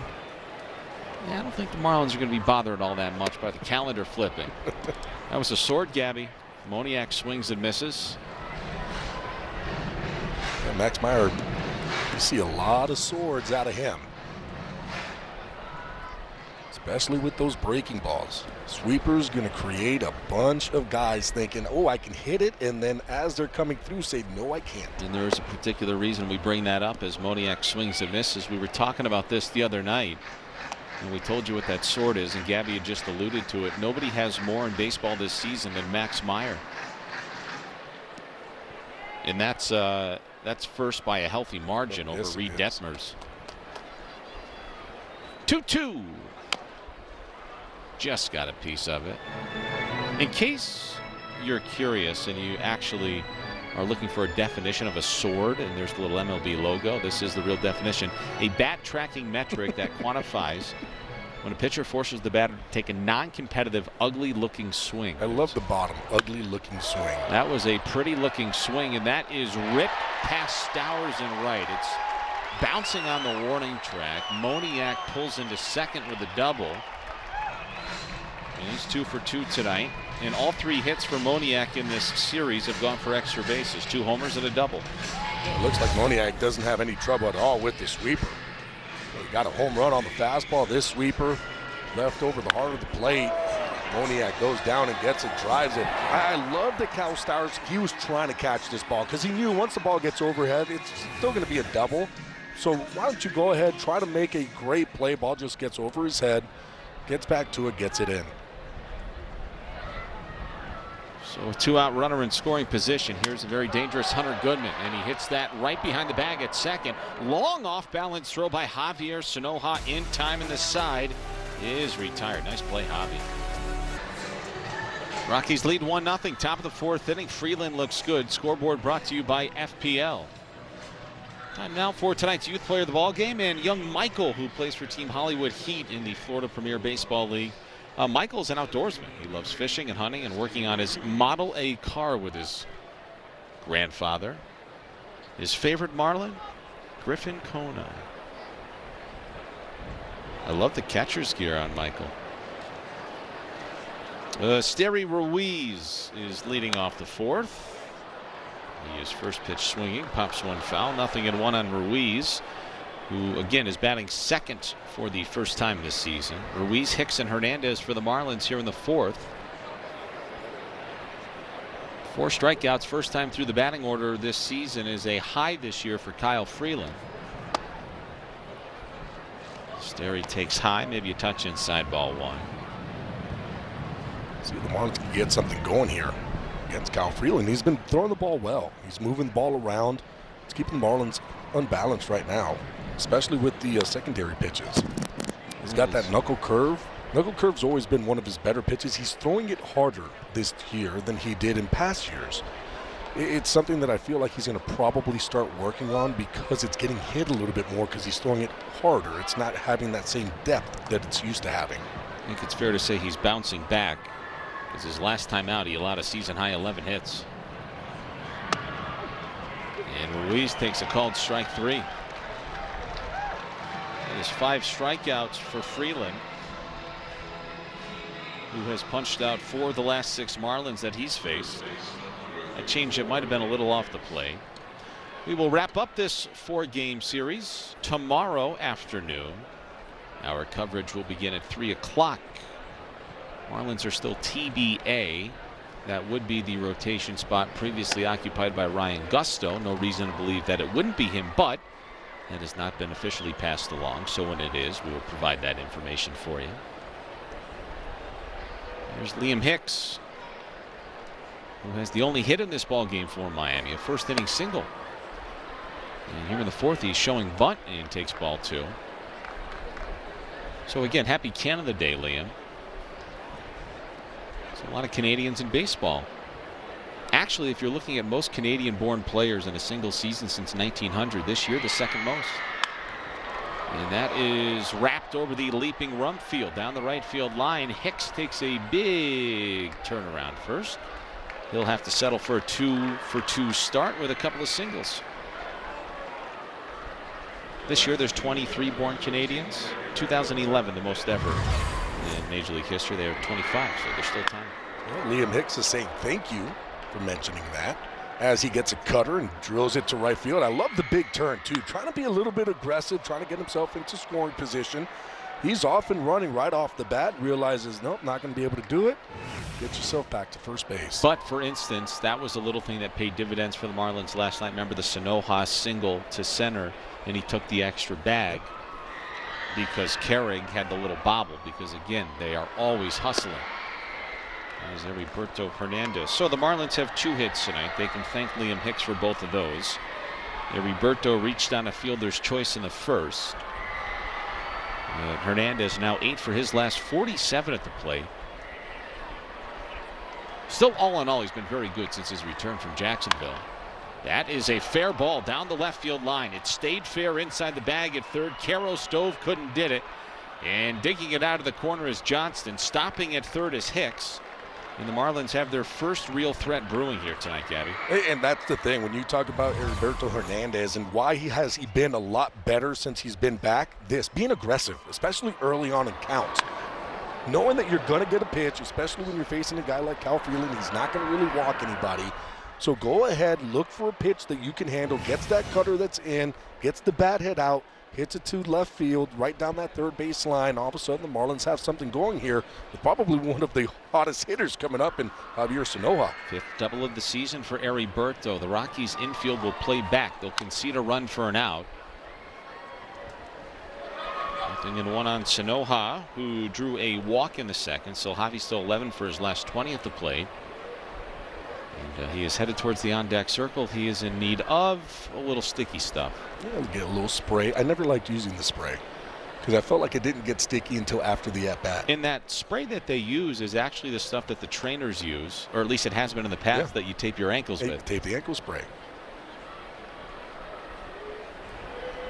Yeah, I don't think the Marlins are going to be bothered all that much by the calendar flipping. That was a sword, Gabby. Moniak swings and misses. Yeah, Max Meyer, you see a lot of swords out of him. Especially with those breaking balls. Sweeper's going to create a bunch of guys thinking, oh, I can hit it, and then as they're coming through say, no, I can't. And there's a particular reason we bring that up as Moniak swings and misses. We were talking about this the other night, and we told you what that sword is, and Gabby had just alluded to it. Nobody has more in baseball this season than Max Meyer. And that's first by a healthy margin over Yes, Reed it is. Detmers. 2-2. Just got a piece of it. In case you're curious and you actually are looking for a definition of a sword, and there's the little MLB logo, this is the real definition. A bat tracking metric that quantifies when a pitcher forces the batter to take a non-competitive, ugly-looking swing. I love the bottom, ugly-looking swing. That was a pretty-looking swing, and that is ripped past Stowers and right. It's bouncing on the warning track. Moniak pulls into second with a double. And he's 2 for 2 tonight. And all 3 hits for Moniak in this series have gone for extra bases. 2 homers and a double. It looks like Moniak doesn't have any trouble at all with the sweeper. He got a home run on the fastball. This sweeper left over the heart of the plate. Moniak goes down and gets it, drives it. I love that Cal Stowers, he was trying to catch this ball because he knew once the ball gets overhead, it's still going to be a double. So why don't you go ahead, try to make a great play. Ball just gets over his head, gets back to it, gets it in. So a 2-out runner in scoring position. Here's a very dangerous Hunter Goodman, and he hits that right behind the bag at second. Long off-balance throw by Javier Sonoja in time, and the side is retired. Nice play, Javi. Rockies lead 1-0. Top of the 4th inning. Freeland looks good. Scoreboard brought to you by FPL. Time now for tonight's Youth Player of the Ball game, and young Michael, who plays for Team Hollywood Heat in the Florida Premier Baseball League. Michael's an outdoorsman. He loves fishing and hunting and working on his Model A car with his grandfather. His favorite Marlin, Griffin Kona. I love the catcher's gear on Michael. Steri Ruiz is leading off the 4th. He is first pitch swinging, pops one foul, 0-1 on Ruiz, who again is batting second for the first time this season. Ruiz, Hicks, and Hernandez for the Marlins here in the 4th. 4 strikeouts, first time through the batting order this season, is a high this year for Kyle Freeland. Steri takes high, maybe a touch inside, ball 1. See if the Marlins can get something going here against Kyle Freeland. He's been throwing the ball well. He's moving the ball around. It's keeping the Marlins unbalanced right now, especially with the secondary pitches. He's got that knuckle curve. Knuckle curve's always been one of his better pitches. He's throwing it harder this year than he did in past years. It's something that I feel like he's going to probably start working on because it's getting hit a little bit more because he's throwing it harder. It's not having that same depth that it's used to having. I think it's fair to say he's bouncing back, because his last time out he allowed a season-high 11 hits. And Ruiz takes a called strike 3. It is 5 strikeouts for Freeland, who has punched out 4 of the last 6 Marlins that he's faced. A change that might have been a little off the play. We will wrap up this 4-game series tomorrow afternoon. Our coverage will begin at 3 o'clock. Marlins are still TBA. That would be the rotation spot previously occupied by Ryan Gusto. No reason to believe that it wouldn't be him, but that has not been officially passed along. So when it is, we will provide that information for you. There's Liam Hicks, who has the only hit in this ball game for Miami, a first inning single. And here in the 4th, he's showing bunt and takes ball 2. So again, happy Canada Day, Liam. There's a lot of Canadians in baseball. Actually, if you're looking at most Canadian-born players in a single season since 1900, this year the second most. And that is wrapped over the leaping rump field down the right field line. Hicks takes a big turnaround first. He'll have to settle for a 2-for-2 start with a couple of singles. This year there's 23 born Canadians. 2011, the most ever in Major League history. They are 25, so there's still time. Well, Liam Hicks is saying thank you for mentioning that as he gets a cutter and drills it to right field. I love the big turn too, trying to be a little bit aggressive, trying to get himself into scoring position. He's off and running right off the bat, realizes nope, not going to be able to do it. Get yourself back to first base. But for instance, that was a little thing that paid dividends for the Marlins last night. Remember the Sonoja single to center, and he took the extra bag because Carrig had the little bobble, because again, they are always hustling. There's Heriberto Hernandez. So the Marlins have 2 hits tonight. They can thank Liam Hicks for both of those. Heriberto reached on a fielder's choice in the first. Hernandez now 8 for his last 47 at the plate. Still, all in all, he's been very good since his return from Jacksonville. That is a fair ball down the left field line. It stayed fair inside the bag at third. Caro Stove couldn't did it. And digging it out of the corner is Johnston. Stopping at third is Hicks. And the Marlins have their first real threat brewing here tonight, Gabby. And that's the thing. When you talk about Heriberto Hernandez and why he been a lot better since he's been back, being aggressive, especially early on in counts. Knowing that you're going to get a pitch, especially when you're facing a guy like Cal Freeland, he's not going to really walk anybody. So go ahead, look for a pitch that you can handle, gets that cutter that's in, gets the bat head out, hits it to left field, right down that third base line. All of a sudden, the Marlins have something going here with probably one of the hottest hitters coming up in Javier Sanoja. 5th double of the season for Heriberto. The Rockies infield will play back. They'll concede a run for an out. 0-1 on Sanoja, who drew a walk in the second. So Javi's still 11 for his last 20 at the plate. And he is headed towards the on-deck circle. He is in need of a little sticky stuff. Yeah, get a little spray. I never liked using the spray because I felt like it didn't get sticky until after the at-bat. And that spray that they use is actually the stuff that the trainers use, or at least it has been in the past, that you tape your ankles with. Tape the ankle spray.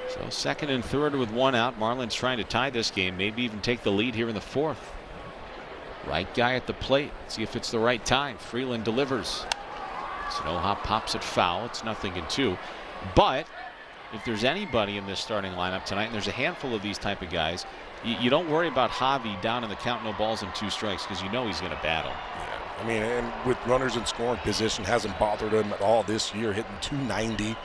So second and third with 1 out. Marlins trying to tie this game, maybe even take the lead here in the 4th. Right guy at the plate. See if it's the right time. Freeland delivers. Sanoja pops it foul. It's 0-2. But if there's anybody in this starting lineup tonight, and there's a handful of these type of guys, you don't worry about Javi down in the count, no balls and 2 strikes, because you know he's going to battle. Yeah, I mean, and with runners in scoring position, hasn't bothered him at all this year, hitting .290,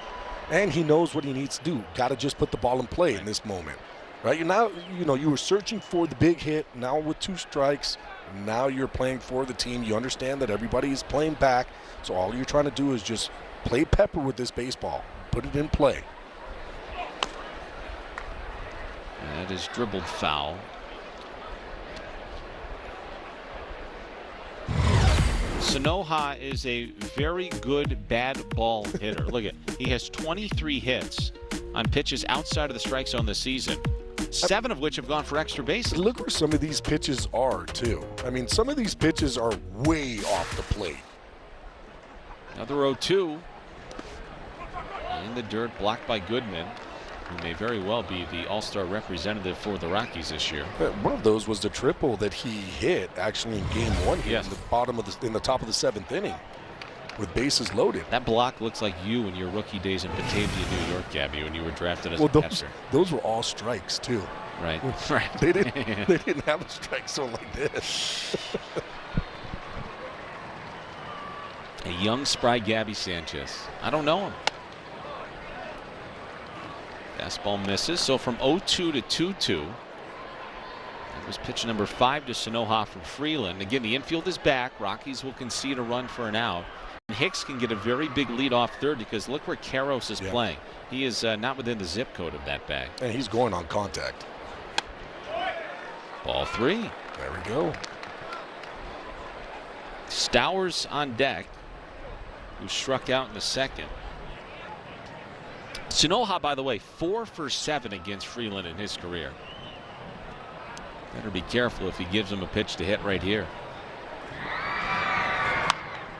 and he knows what he needs to do. Got to just put the ball in play in this moment, right? You were searching for the big hit. Now with 2 strikes, now you're playing for the team. You understand that everybody is playing back, so all you're trying to do is just play pepper with this baseball, put it in play. That is dribbled foul. Sanoja is a very good bad ball hitter. Look at, he has 23 hits on pitches outside of the strike zone this season, 7 of which have gone for extra bases. Look where some of these pitches are, too. I mean, some of these pitches are way off the plate. Another 0-2. In the dirt, blocked by Goodman, who may very well be the all-star representative for the Rockies this year. One of those was the triple that he hit actually in game 1 here, yes, in the top of the 7th inning with bases loaded. That block looks like you in your rookie days in Batavia, New York, Gabby, when you were drafted as a catcher. Those were all strikes too. Right. Right. They didn't have a strike zone like this. A young, spry Gabby Sanchez. I don't know him. Fastball misses. So from 0-2 to 2-2. That was pitch number 5 to Sanoja from Freeland. Again, the infield is back. Rockies will concede a run for an out. And Hicks can get a very big lead off third, because look where Karros is playing. He is not within the zip code of that bag. And he's going on contact. Ball 3. There we go. Stowers on deck, who struck out in the second. Sanoja, by the way, 4 for 7 against Freeland in his career. Better be careful if he gives him a pitch to hit right here.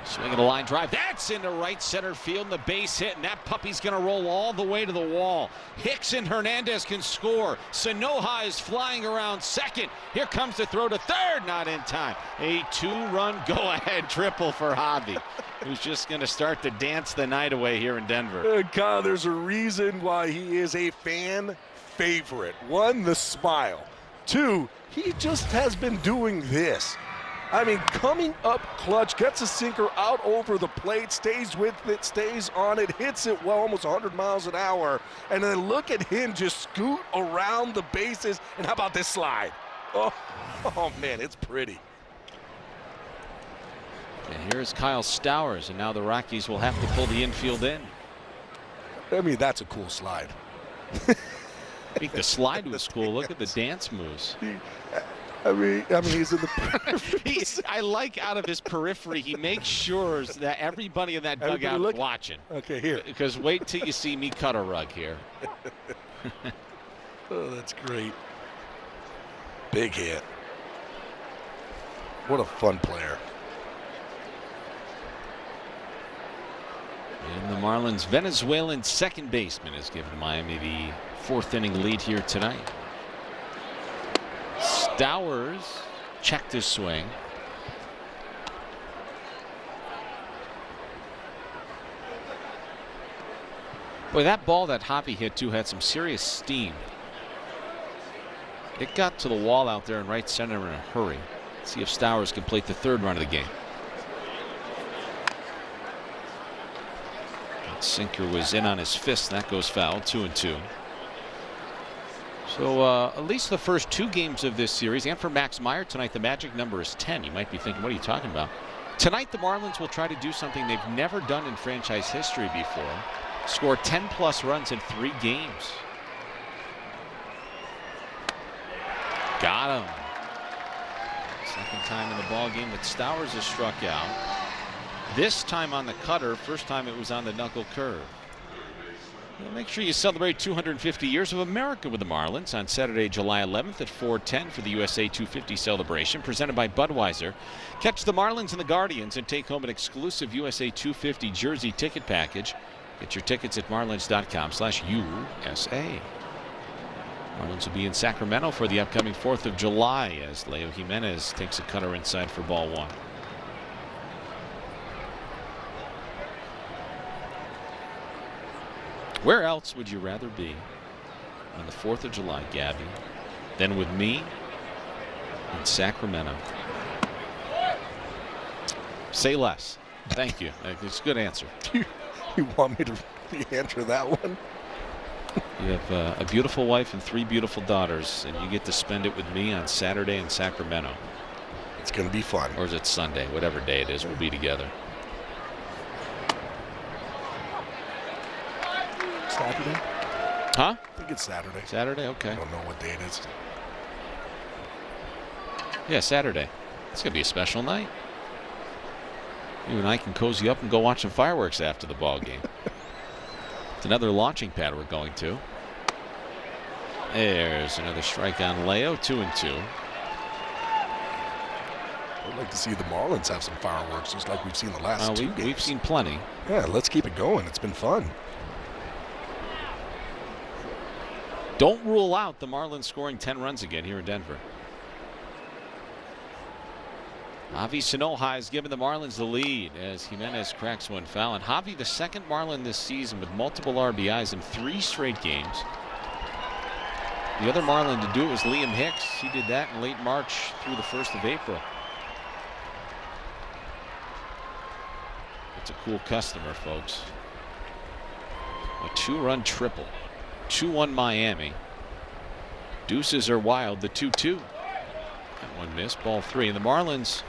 Swinging a line drive. That's into right center field, and the base hit, and that puppy's going to roll all the way to the wall. Hicks and Hernandez can score. Sanoja is flying around second. Here comes the throw to third. Not in time. A 2-run go-ahead triple for Javi, who's just going to start to dance the night away here in Denver. God, there's a reason why he is a fan favorite. 1, the smile. 2, he just has been doing this. I mean, coming up clutch, gets a sinker out over the plate, stays with it, stays on it, hits it well, almost 100 miles an hour. And then look at him just scoot around the bases. And how about this slide? Oh man, it's pretty. And here's Kyle Stowers, and now the Rockies will have to pull the infield in. I mean, that's a cool slide. I think the slide was cool. Look at the dance moves. I mean, he's in the. I like out of his periphery, he makes sure that everybody in that dugout is watching. Okay, here. Because wait till you see me cut a rug here. Oh, that's great. Big hit. What a fun player. And the Marlins' Venezuelan second baseman has given Miami the fourth inning lead here tonight. Stowers checked his swing. Boy, that ball that Javi hit too had some serious steam. It got to the wall out there in right center in a hurry. Let's see if Stowers can plate the third run of the game. That sinker was in on his fist. That goes foul. 2-2. So at least the first two games of this series, and for Max Meyer tonight, the magic number is 10. You might be thinking, what are you talking about? Tonight, the Marlins will try to do something they've never done in franchise history before. Score 10+ runs in 3 games. Got him. Second time in the ball game that Stowers has struck out. This time on the cutter. First time it was on the knuckle curve. Well, make sure you celebrate 250 years of America with the Marlins on Saturday, July 11th at 4:10 for the USA 250 celebration presented by Budweiser. Catch the Marlins and the Guardians and take home an exclusive USA 250 jersey ticket package. Get your tickets at marlins.com/USA. Marlins will be in Sacramento for the upcoming 4th of July as Leo Jimenez takes a cutter inside for ball 1. Where else would you rather be on the 4th of July, Gabby, than with me in Sacramento? Say less. Thank you. It's a good answer. You want me to answer that one? You have a beautiful wife and 3 beautiful daughters, and you get to spend it with me on Saturday in Sacramento. It's going to be fun. Or is it Sunday? Whatever day it is, we'll be together. Saturday? Huh? I think it's Saturday. Saturday? Okay. I don't know what day it is. Yeah, Saturday. It's going to be a special night. You and I can cozy up and go watch some fireworks after the ball game. It's another launching pad we're going to. There's another strike on Leo. 2-2. I'd like to see the Marlins have some fireworks just like we've seen the last 2 games. We've seen plenty. Yeah, let's keep it going. It's been fun. Don't rule out the Marlins scoring 10 runs again here in Denver. Javi Sanoja has given the Marlins the lead as Jimenez cracks one foul. And Javi, the second Marlin this season with multiple RBIs in 3 straight games. The other Marlin to do it was Liam Hicks. He did that in late March through the 1st of April. It's a cool customer, folks. A 2-run triple. 2-1 Miami. Deuces are wild. The 2-2. That one missed. Ball 3. And the Marlins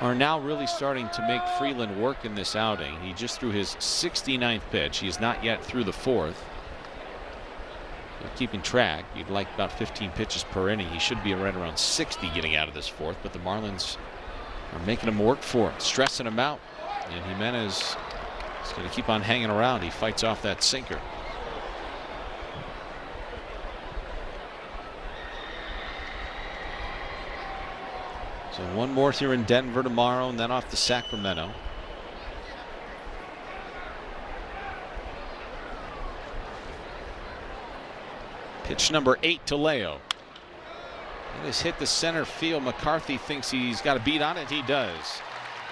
are now really starting to make Freeland work in this outing. He just threw his 69th pitch. He is not yet through the 4th. Keeping track, you'd like about 15 pitches per inning. He should be right around 60 getting out of this 4th, but the Marlins are making him work for it, stressing him out. And Jimenez is going to keep on hanging around. He fights off that sinker. So one more here in Denver tomorrow and then off to Sacramento. Pitch number 8 to Leo. It has hit the center field. McCarthy thinks he's got a beat on it. He does.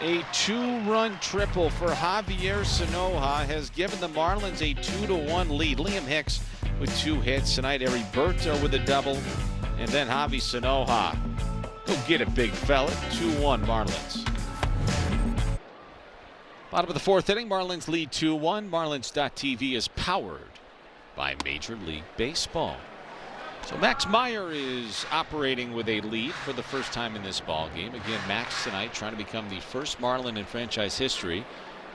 A 2-run triple for Javier Sanoja has given the Marlins a 2-1 lead. Liam Hicks with 2 hits tonight. Heriberto with a double. And then Javi Sanoja. Go get it, big fella. 2-1 Marlins. Bottom of the 4th inning. Marlins lead 2-1. Marlins.tv is powered by Major League Baseball. So Max Meyer is operating with a lead for the first time in this ball game. Again, Max tonight trying to become the first Marlin in franchise history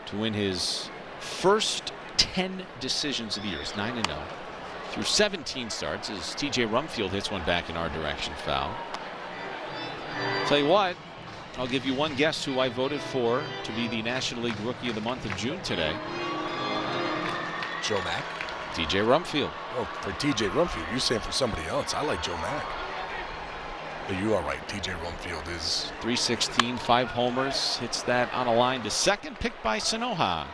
to win his first 10 decisions of the year. It's 9-0 through 17 starts as TJ Rumfield hits one back in our direction, foul. Tell you what, I'll give you one guess who I voted for to be the National League Rookie of the Month of June today. Joe Mack. TJ Rumfield. Oh, for TJ Rumfield, you're saying for somebody else. I like Joe Mack. But you are right. TJ Rumfield is .316, 5 homers. Hits that on a line to second, picked by Sanoha.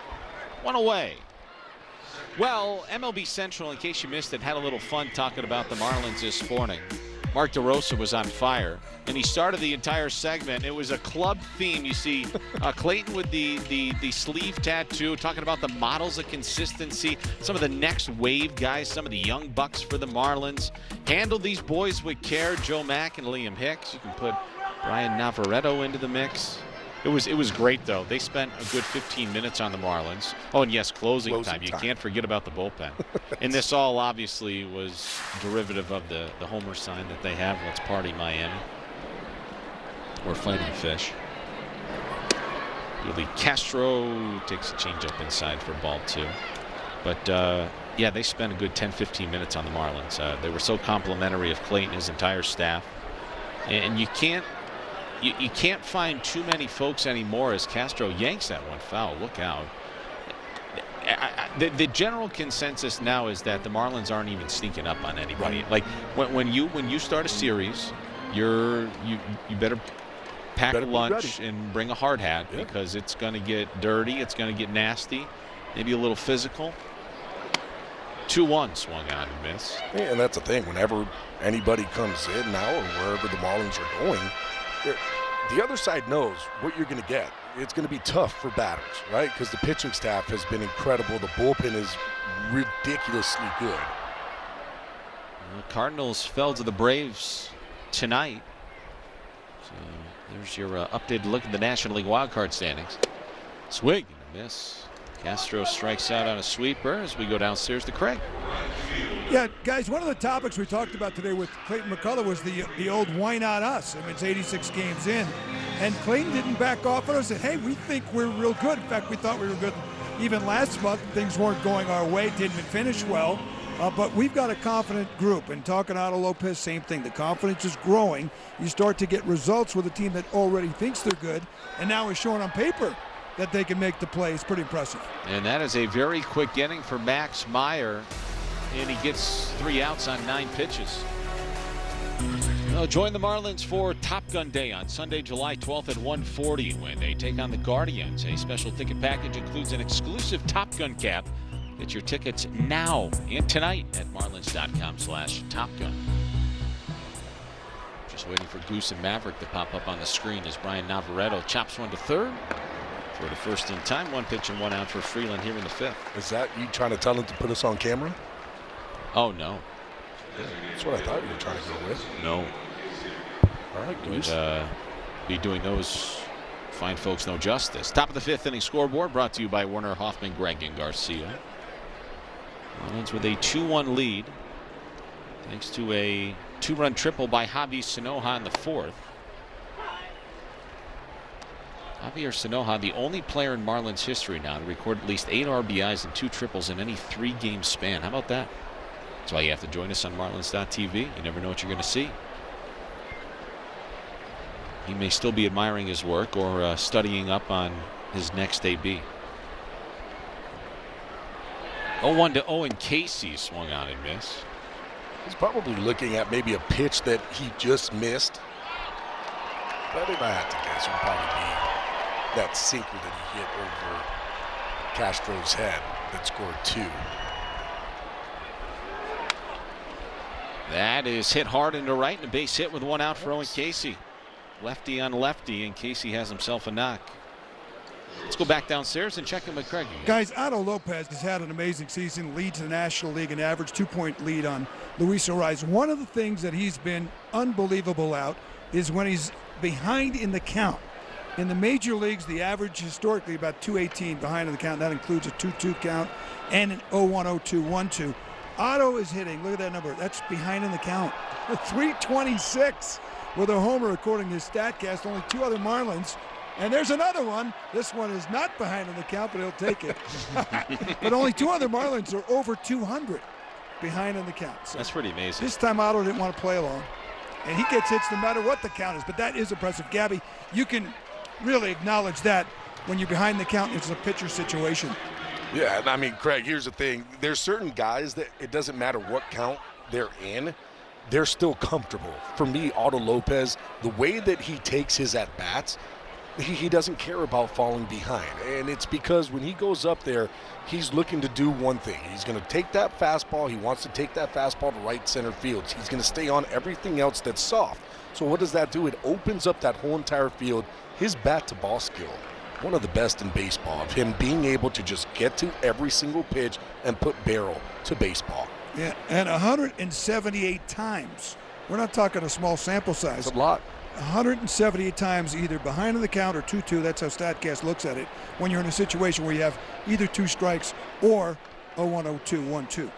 One away. Well, MLB Central, in case you missed it, had a little fun talking about the Marlins this morning. Mark DeRosa was on fire, and he started the entire segment. It was a club theme. You see Clayton with the sleeve tattoo, talking about the models of consistency, some of the next wave guys, some of the young bucks for the Marlins. Handled these boys with care, Joe Mack and Liam Hicks. You can put Brian Navarreto into the mix. It was great, though. They spent a good 15 minutes on the Marlins. Oh, and yes, closing time. You can't forget about the bullpen. And this all obviously was derivative of the homer sign that they have. Let's party, Miami. Or Fighting Fish. Billy Castro takes a changeup inside for ball 2. But, yeah, they spent a good 10-15 minutes on the Marlins. They were so complimentary of Clayton, his entire staff. And you can't find too many folks anymore as Castro yanks that one foul. Look out. The general consensus now is that the Marlins aren't even sneaking up on anybody. Like when you start a series, you better pack a lunch and bring a hard hat, because it's going to get dirty, it's going to get nasty, maybe a little physical. 2-1 swung on and missed. Yeah, and that's the thing. Whenever anybody comes in now, or wherever the Marlins are going, the other side knows what you're going to get. It's going to be tough for batters, right? Because the pitching staff has been incredible. The bullpen is ridiculously good. The Cardinals fell to the Braves tonight. So there's your updated look at the National League wildcard standings. Swing and a miss. Castro strikes out on a sweeper as we go downstairs to Craig. Yeah, guys, one of the topics we talked about today with Clayton McCullough was the old "why not us?" I mean, it's 86 games in, and Clayton didn't back off on us and said, hey, we think we're real good. In fact, we thought we were good even last month. Things weren't going our way, didn't finish well, but we've got a confident group. And talking to Otto Lopez, same thing. The confidence is growing. You start to get results with a team that already thinks they're good, and now is showing on paper that they can make the plays. Pretty impressive. And that is a very quick inning for Max Meyer, and he gets 3 outs on 9 pitches. Well, join the Marlins for Top Gun Day on Sunday, July 12th at 1:40 when they take on the Guardians. A special ticket package includes an exclusive Top Gun cap. Get your tickets now and tonight at marlins.com/topgun. Just waiting for Goose and Maverick to pop up on the screen as Brian Navarreto chops one to third. For the first in time, 1 pitch and 1 out for Freeland here in the 5th. Is that you trying to tell him to put us on camera? Oh, no. That's what I thought you were trying to go with. No. All right, Goose. Would be doing those fine folks no justice. Top of the 5th inning scoreboard brought to you by Werner, Hoffman, Greg, and Garcia. Marlins with a 2-1 lead thanks to a 2-run triple by Javi Sanoja in the 4th. Javier Sanoja, the only player in Marlins history now to record at least 8 RBIs and 2 triples in any 3-game span. How about that? That's why you have to join us on Marlins.tv. You never know what you're going to see. He may still be admiring his work or studying up on his next AB. 0-1-0, and Casey swung on and missed. He's probably looking at maybe a pitch that he just missed. But if I had to guess, it would probably be that sinker that he hit over Castro's head that scored 2. That is hit hard into right, and a base hit with 1 out for Owen Casey. Lefty on lefty, and Casey has himself a knock. Let's go back downstairs and check in with Craig again. Guys, Otto Lopez has had an amazing season, leads the National League, an average 2-point lead on Luis Ariz. One of the things that he's been unbelievable at is when he's behind in the count. In the major leagues, the average historically about 218 behind in the count. That includes a 2-2 count and an 0-1, 0-2, 1-2. Otto is hitting, look at that number, that's behind in the count. 326 with a homer according to StatCast. Only 2 other Marlins. And there's another one. This one is not behind in the count, but he'll take it. But only 2 other Marlins are over 200 behind in the count. So that's pretty amazing. This time Otto didn't want to play along. and he gets hits no matter what the count is. But that is impressive. Gabby, you can really acknowledge that when you're behind the count, it's a pitcher situation. Yeah, and I mean, Craig, here's the thing. There's certain guys that it doesn't matter what count they're in, they're still comfortable. For me, Otto Lopez, the way that he takes his at-bats, he doesn't care about falling behind. And it's because when he goes up there, he's looking to do one thing. He's going to take that fastball. He wants to take that fastball to right center field. He's going to stay on everything else that's soft. So what does that do? It opens up that whole entire field. His bat-to-ball skill, one of the best in baseball, of him being able to just get to every single pitch and put barrel to baseball. Yeah, and 178 times. We're not talking a small sample size. It's a lot. 178 times either behind on the count or 2-2. That's how StatCast looks at it when you're in a situation where you have either 2 strikes or a 1-0-2, 1-2.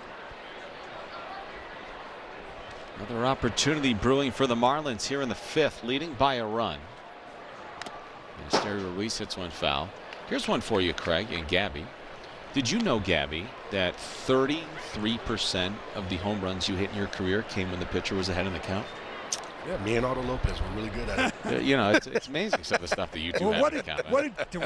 Another opportunity brewing for the Marlins here in the 5th, leading by a run. Stereo Ruiz hits one foul. Here's one for you, Craig and Gabby. Did you know, Gabby, that 33% of the home runs you hit in your career came when the pitcher was ahead in the count? Yeah, me and Otto Lopez were really good at it. You know, it's amazing some of the stuff that you two have in the count.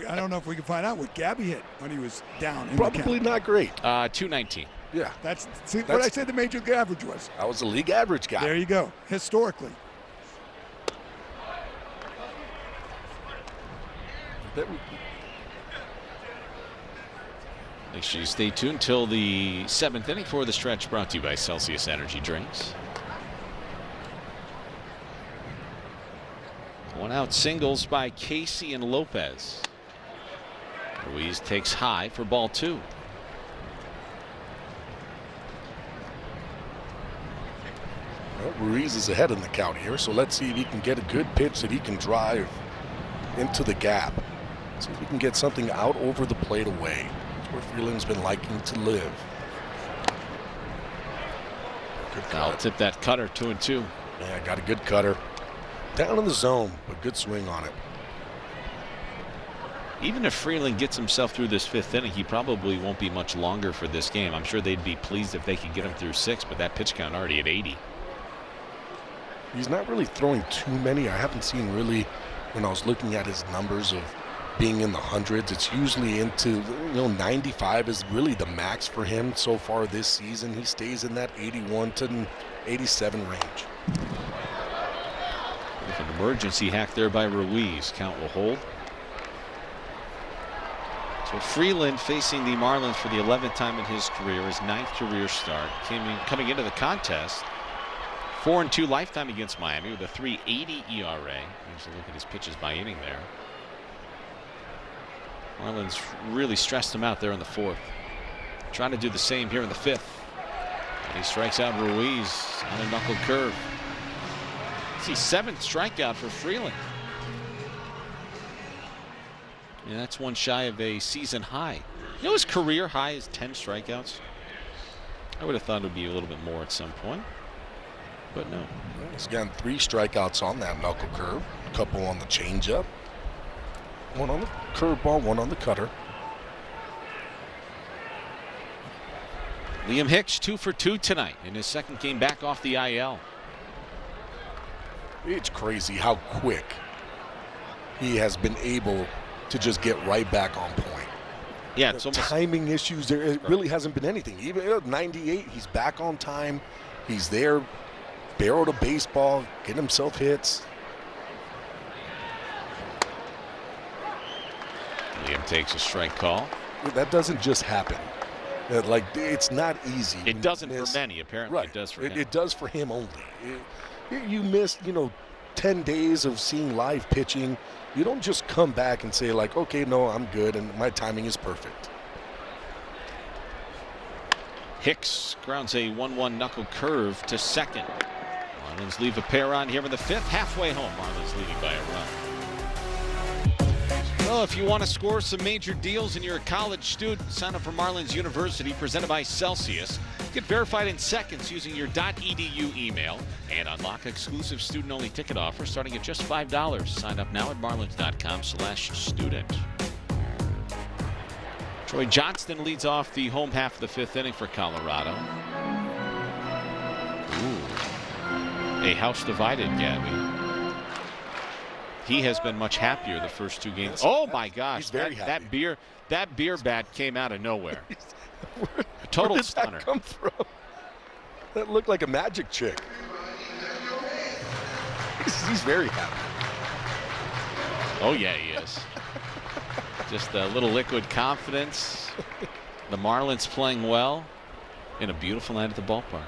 I don't know if we can find out what Gabby hit when he was down in Probably the count. not great. 219. Yeah. That's what I said the major league average was. I was a league average guy. There you go. Historically. Make sure you stay tuned till the 7th inning for the stretch, brought to you by Celsius Energy Drinks. One out singles by Casey and Lopez. Ruiz takes high for ball 2. Well, Ruiz is ahead in the count here, so let's see if he can get a good pitch that he can drive into the gap. See if we can get something out over the plate away. That's where Freeland's been liking to live. Good cut. I'll tip that cutter 2-2. Yeah, got a good cutter. Down in the zone, but good swing on it. Even if Freeland gets himself through this 5th inning, he probably won't be much longer for this game. I'm sure they'd be pleased if they could get him through 6, but that pitch count already at 80. He's not really throwing too many. I haven't seen really, when I was looking at his numbers of being in the hundreds, it's usually into, 95 is really the max for him so far this season. He stays in that 81 to 87 range. With an emergency hack there by Ruiz, count will hold. So Freeland facing the Marlins for the 11th time in his career, his 9th career start, coming into the contest. 4-2 lifetime against Miami with a 3.80 ERA. Here's a look at his pitches by inning there. Marlins really stressed him out there in the 4th. Trying to do the same here in the 5th. And he strikes out Ruiz on a knuckle curve. It's his 7th strikeout for Freeland. Yeah, that's one shy of a season high. You know, his career high is 10 strikeouts. I would have thought it would be a little bit more at some point, but no. He's gotten 3 strikeouts on that knuckle curve, a couple on the changeup, 1 on the curveball, 1 on the cutter. Liam Hicks 2 for 2 tonight in his 2nd game back off the IL. It's crazy how quick he has been able to just get right back on point. Yeah, it's almost timing issues. There it really hasn't been anything. Even at 98, he's back on time. He's there, barrel to baseball, getting himself hits. Liam takes a strike call. That doesn't just happen. Like, it's not easy. It doesn't for many, apparently. Right. It does for him. It does for him only. You missed, 10 days of seeing live pitching. You don't just come back and say, like, okay, no, I'm good, and my timing is perfect. Hicks grounds a 1-1 knuckle curve to 2nd. Marlins leave a pair on here in the 5th. Halfway home, Marlins leading by a run. Well, if you want to score some major deals and you're a college student, sign up for Marlins University, presented by Celsius. Get verified in seconds using your .edu email and unlock exclusive student-only ticket offers starting at just $5. Sign up now at marlins.com/student. Troy Johnston leads off the home half of the 5th inning for Colorado. Ooh. A house divided, Gabby. He has been much happier the first 2 games. Oh my gosh, he's very happy. That beer bat came out of nowhere. A total Where did stunner. that come from? That looked like a magic trick. He's very happy. Oh yeah, he is. Just a little liquid confidence. The Marlins playing well in a beautiful night at the ballpark.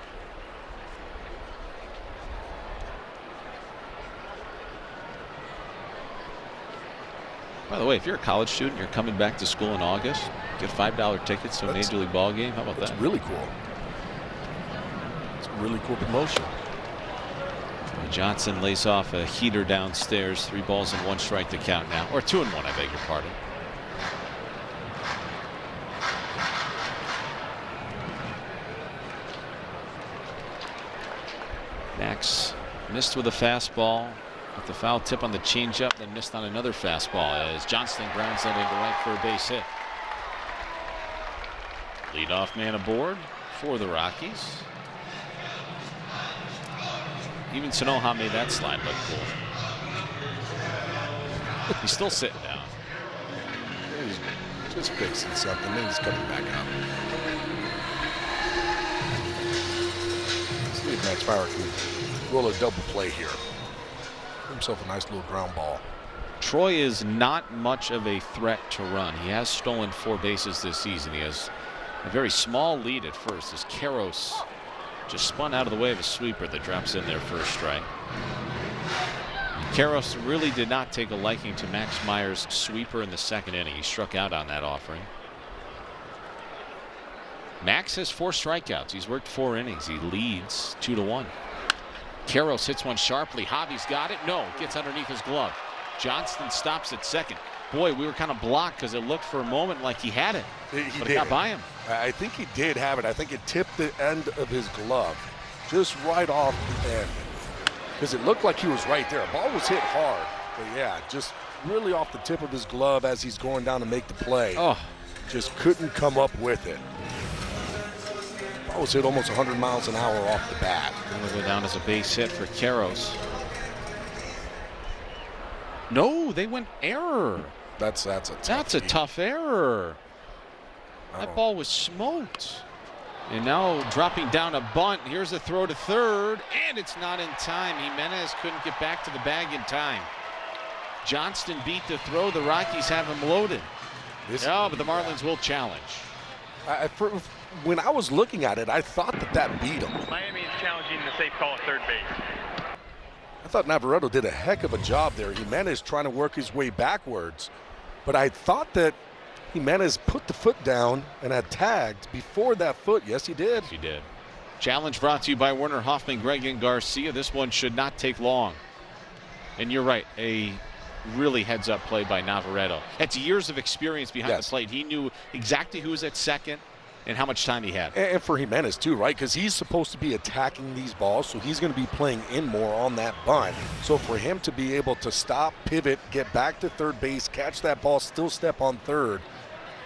By the way, if you're a college student, you're coming back to school in August, get $5 tickets to a Major League ball game. How about that? That's really cool. It's a really cool promotion. Johnson lays off a heater downstairs. 3 balls and 1 strike to count now. Or 2 and 1, I beg your pardon. Max missed with a fastball. With the foul tip on the changeup, then missed on another fastball as Johnston grounds that into right for a base hit. Leadoff man aboard for the Rockies. Even Sanoha made that slide look cool. He's still sitting down. He's just fixing something, then he's coming back out. See if Max Meyer can roll a double play here. Himself a nice little ground ball. Troy is not much of a threat to run. He has stolen 4 bases this season. He has a very small lead at first as Karros just spun out of the way of a sweeper that drops in there for a strike. Karros really did not take a liking to Max Meyer's sweeper in the 2nd inning. He struck out on that offering. Max has 4 strikeouts. He's worked 4 innings. He leads 2-1. Karros hits one sharply. Javi's got it. No, gets underneath his glove. Johnston stops at 2nd. Boy, we were kind of blocked because it looked for a moment like he had it. But it got by him. I think he did have it. I think it tipped the end of his glove just right off the end. Because it looked like he was right there. Ball was hit hard. But yeah, just really off the tip of his glove as he's going down to make the play. Oh. Just couldn't come up with it. Ball was hit almost 100 miles an hour off the bat. Going to go down as a base hit for Karros. No, they went error. That's a tough error. That ball was smoked. And now dropping down a bunt. Here's a throw to 3rd, and it's not in time. Jimenez couldn't get back to the bag in time. Johnston beat the throw. The Rockies have him loaded. But the Marlins will challenge. When I was looking at it, I thought that beat him. Miami is challenging the safe call at 3rd base. I thought Navarreto did a heck of a job there. Jimenez trying to work his way backwards. But I thought that Jimenez put the foot down and had tagged before that foot. Yes, he did. He did. Challenge brought to you by Werner, Hoffman, Gregg, and Garcia. This one should not take long. And you're right, a really heads-up play by Navarreto. That's years of experience behind the plate. He knew exactly who was at 2nd and how much time he had. And for Jimenez too, right? Because he's supposed to be attacking these balls, so he's going to be playing in more on that bunt. So for him to be able to stop, pivot, get back to 3rd base, catch that ball, still step on 3rd,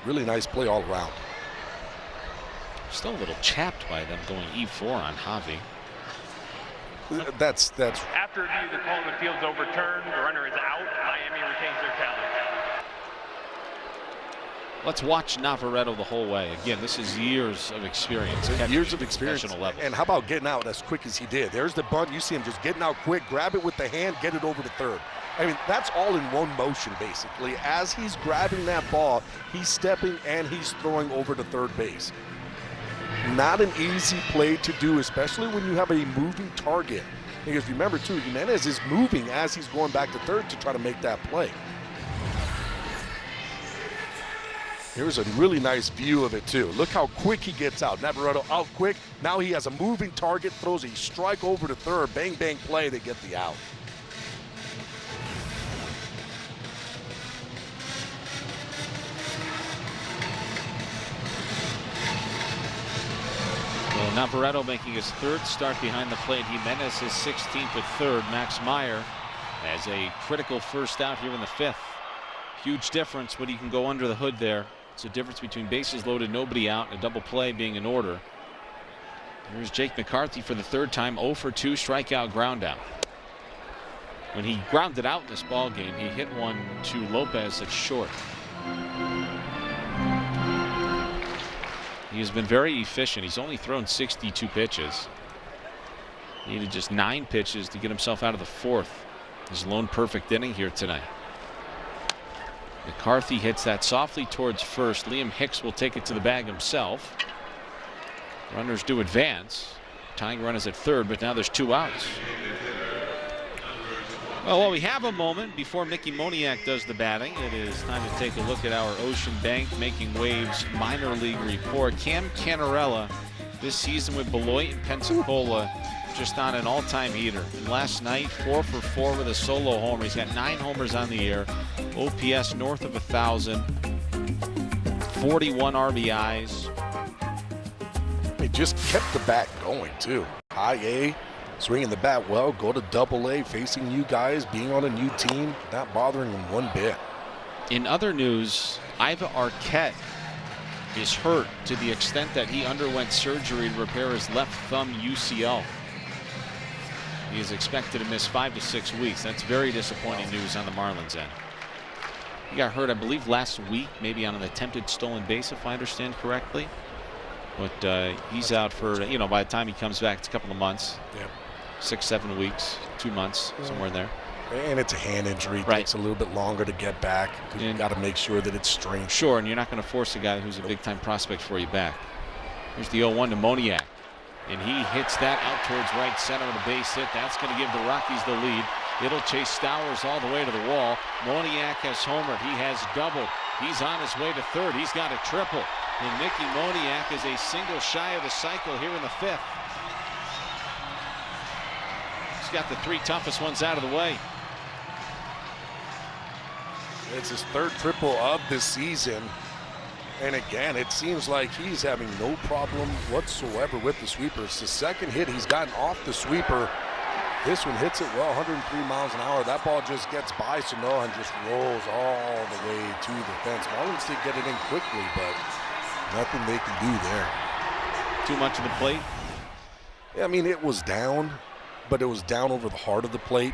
really nice play all around. Still a little chapped by them going E4 on Javi. That's After review, the call in the field's overturned. The runner is out. Miami retains their challenge. Let's watch Navarreto the whole way. Again, this is years of experience. Years of experience. Level. And how about getting out as quick as he did? There's the bunt. You see him just getting out quick, grab it with the hand, get it over to 3rd. I mean, that's all in one motion, basically. As he's grabbing that ball, he's stepping and he's throwing over to 3rd base. Not an easy play to do, especially when you have a moving target. Because remember, too, Jimenez is moving as he's going back to 3rd to try to make that play. Here's a really nice view of it, too. Look how quick he gets out. Navarreto out quick. Now he has a moving target, throws a strike over to 3rd. Bang, bang play. They get the out. Well, Navarreto making his 3rd start behind the plate. Jimenez is 16th at 3rd. Max Meyer has a critical first out here in the 5th. Huge difference when he can go under the hood there. It's a difference between bases loaded, nobody out, and a double play being in order. Here's Jake McCarthy for the third time, 0 for 2, strikeout, ground out. When he grounded out in this ball game, he hit one to Lopez at short. He has been very efficient. He's only thrown 62 pitches. He needed just 9 pitches to get himself out of the fourth. His lone perfect inning here tonight. McCarthy hits that softly towards first. Liam Hicks will take it to the bag himself. Runners do advance. Tying run is at third, but now there's 2 outs. Well, we have a moment before Mickey Moniak does the batting. It is time to take a look at our Ocean Bank Making Waves minor league report. Cam Canarella this season with Beloit and Pensacola just on an all-time heater. And last night, 4 for 4 with a solo homer. He's got 9 homers on the year. OPS north of 1,000. 41 RBIs. He just kept the bat going, too. High A, swinging the bat well, go to Double A, facing you guys, being on a new team, not bothering him one bit. In other news, Iva Arquette is hurt to the extent that he underwent surgery to repair his left thumb UCL. He is expected to miss 5 to 6 weeks. That's very disappointing news on the Marlins end. He got hurt, I believe, last week, maybe on an attempted stolen base, if I understand correctly. But he's out for, by the time he comes back, it's a couple of months. Yeah. 6-7 weeks, 2 months, somewhere in there. And it's a hand injury. It takes a little bit longer to get back because you got to make sure that it's strength. Sure, and you're not going to force a guy who's a big-time prospect for you back. Here's the 0-1 to Moniak. And he hits that out towards right center with a base hit. That's going to give the Rockies the lead. It'll chase Stowers all the way to the wall. Moniak has homered. He has doubled. He's on his way to third. He's got a triple. And Mickey Moniak is a single shy of the cycle here in the 5th. He's got the 3 toughest ones out of the way. It's his 3rd triple of this season. And again, it seems like he's having no problem whatsoever with the sweeper. It's the 2nd hit he's gotten off the sweeper. This one hits it well, 103 miles an hour. That ball just gets by Sanoa and just rolls all the way to the fence. Marlins did get it in quickly, but nothing they can do there. Too much of the plate? Yeah, I mean, it was down, but it was down over the heart of the plate.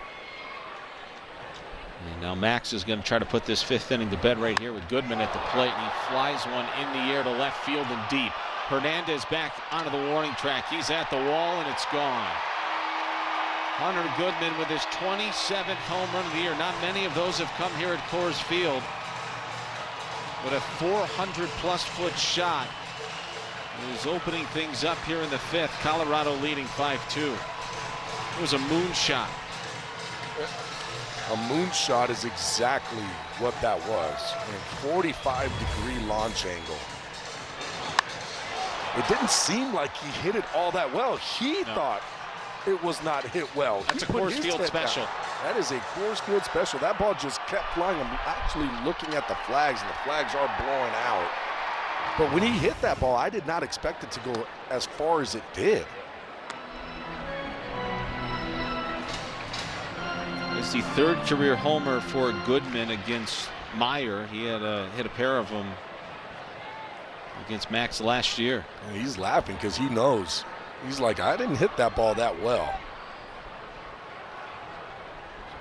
And now Max is going to try to put this 5th inning to bed right here with Goodman at the plate. And he flies one in the air to left field and deep. Hernandez back onto the warning track. He's at the wall and it's gone. Hunter Goodman with his 27th home run of the year. Not many of those have come here at Coors Field. With a 400-plus foot shot. He's opening things up here in the 5th. Colorado leading 5-2. It was a moonshot. A moonshot is exactly what that was. A 45-degree launch angle. It didn't seem like he hit it all that well. He thought it was not hit well. That's a Coors Field special. That is a Coors Field special. That ball just kept flying. I'm actually looking at the flags, and the flags are blowing out. But when he hit that ball, I did not expect it to go as far as it did. It's the 3rd career homer for Goodman against Meyer. He had hit a pair of them against Max last year. And he's laughing because he knows. He's like, I didn't hit that ball that well.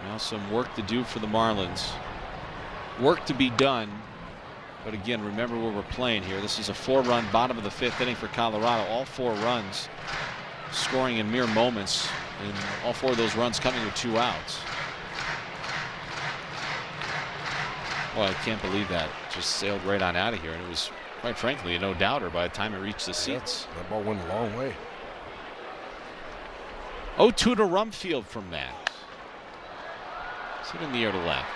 Now some work to do for the Marlins. Work to be done. But again, remember where we're playing here. This is a 4-run bottom of the 5th inning for Colorado. All 4 runs scoring in mere moments. And all 4 of those runs coming with 2 outs. Well, I can't believe that. Just sailed right on out of here. And it was, quite frankly, a no-doubter by the time it reached the seats. That ball went a long way. 0-2 to Rumfield from Max. It's hit in the air to left.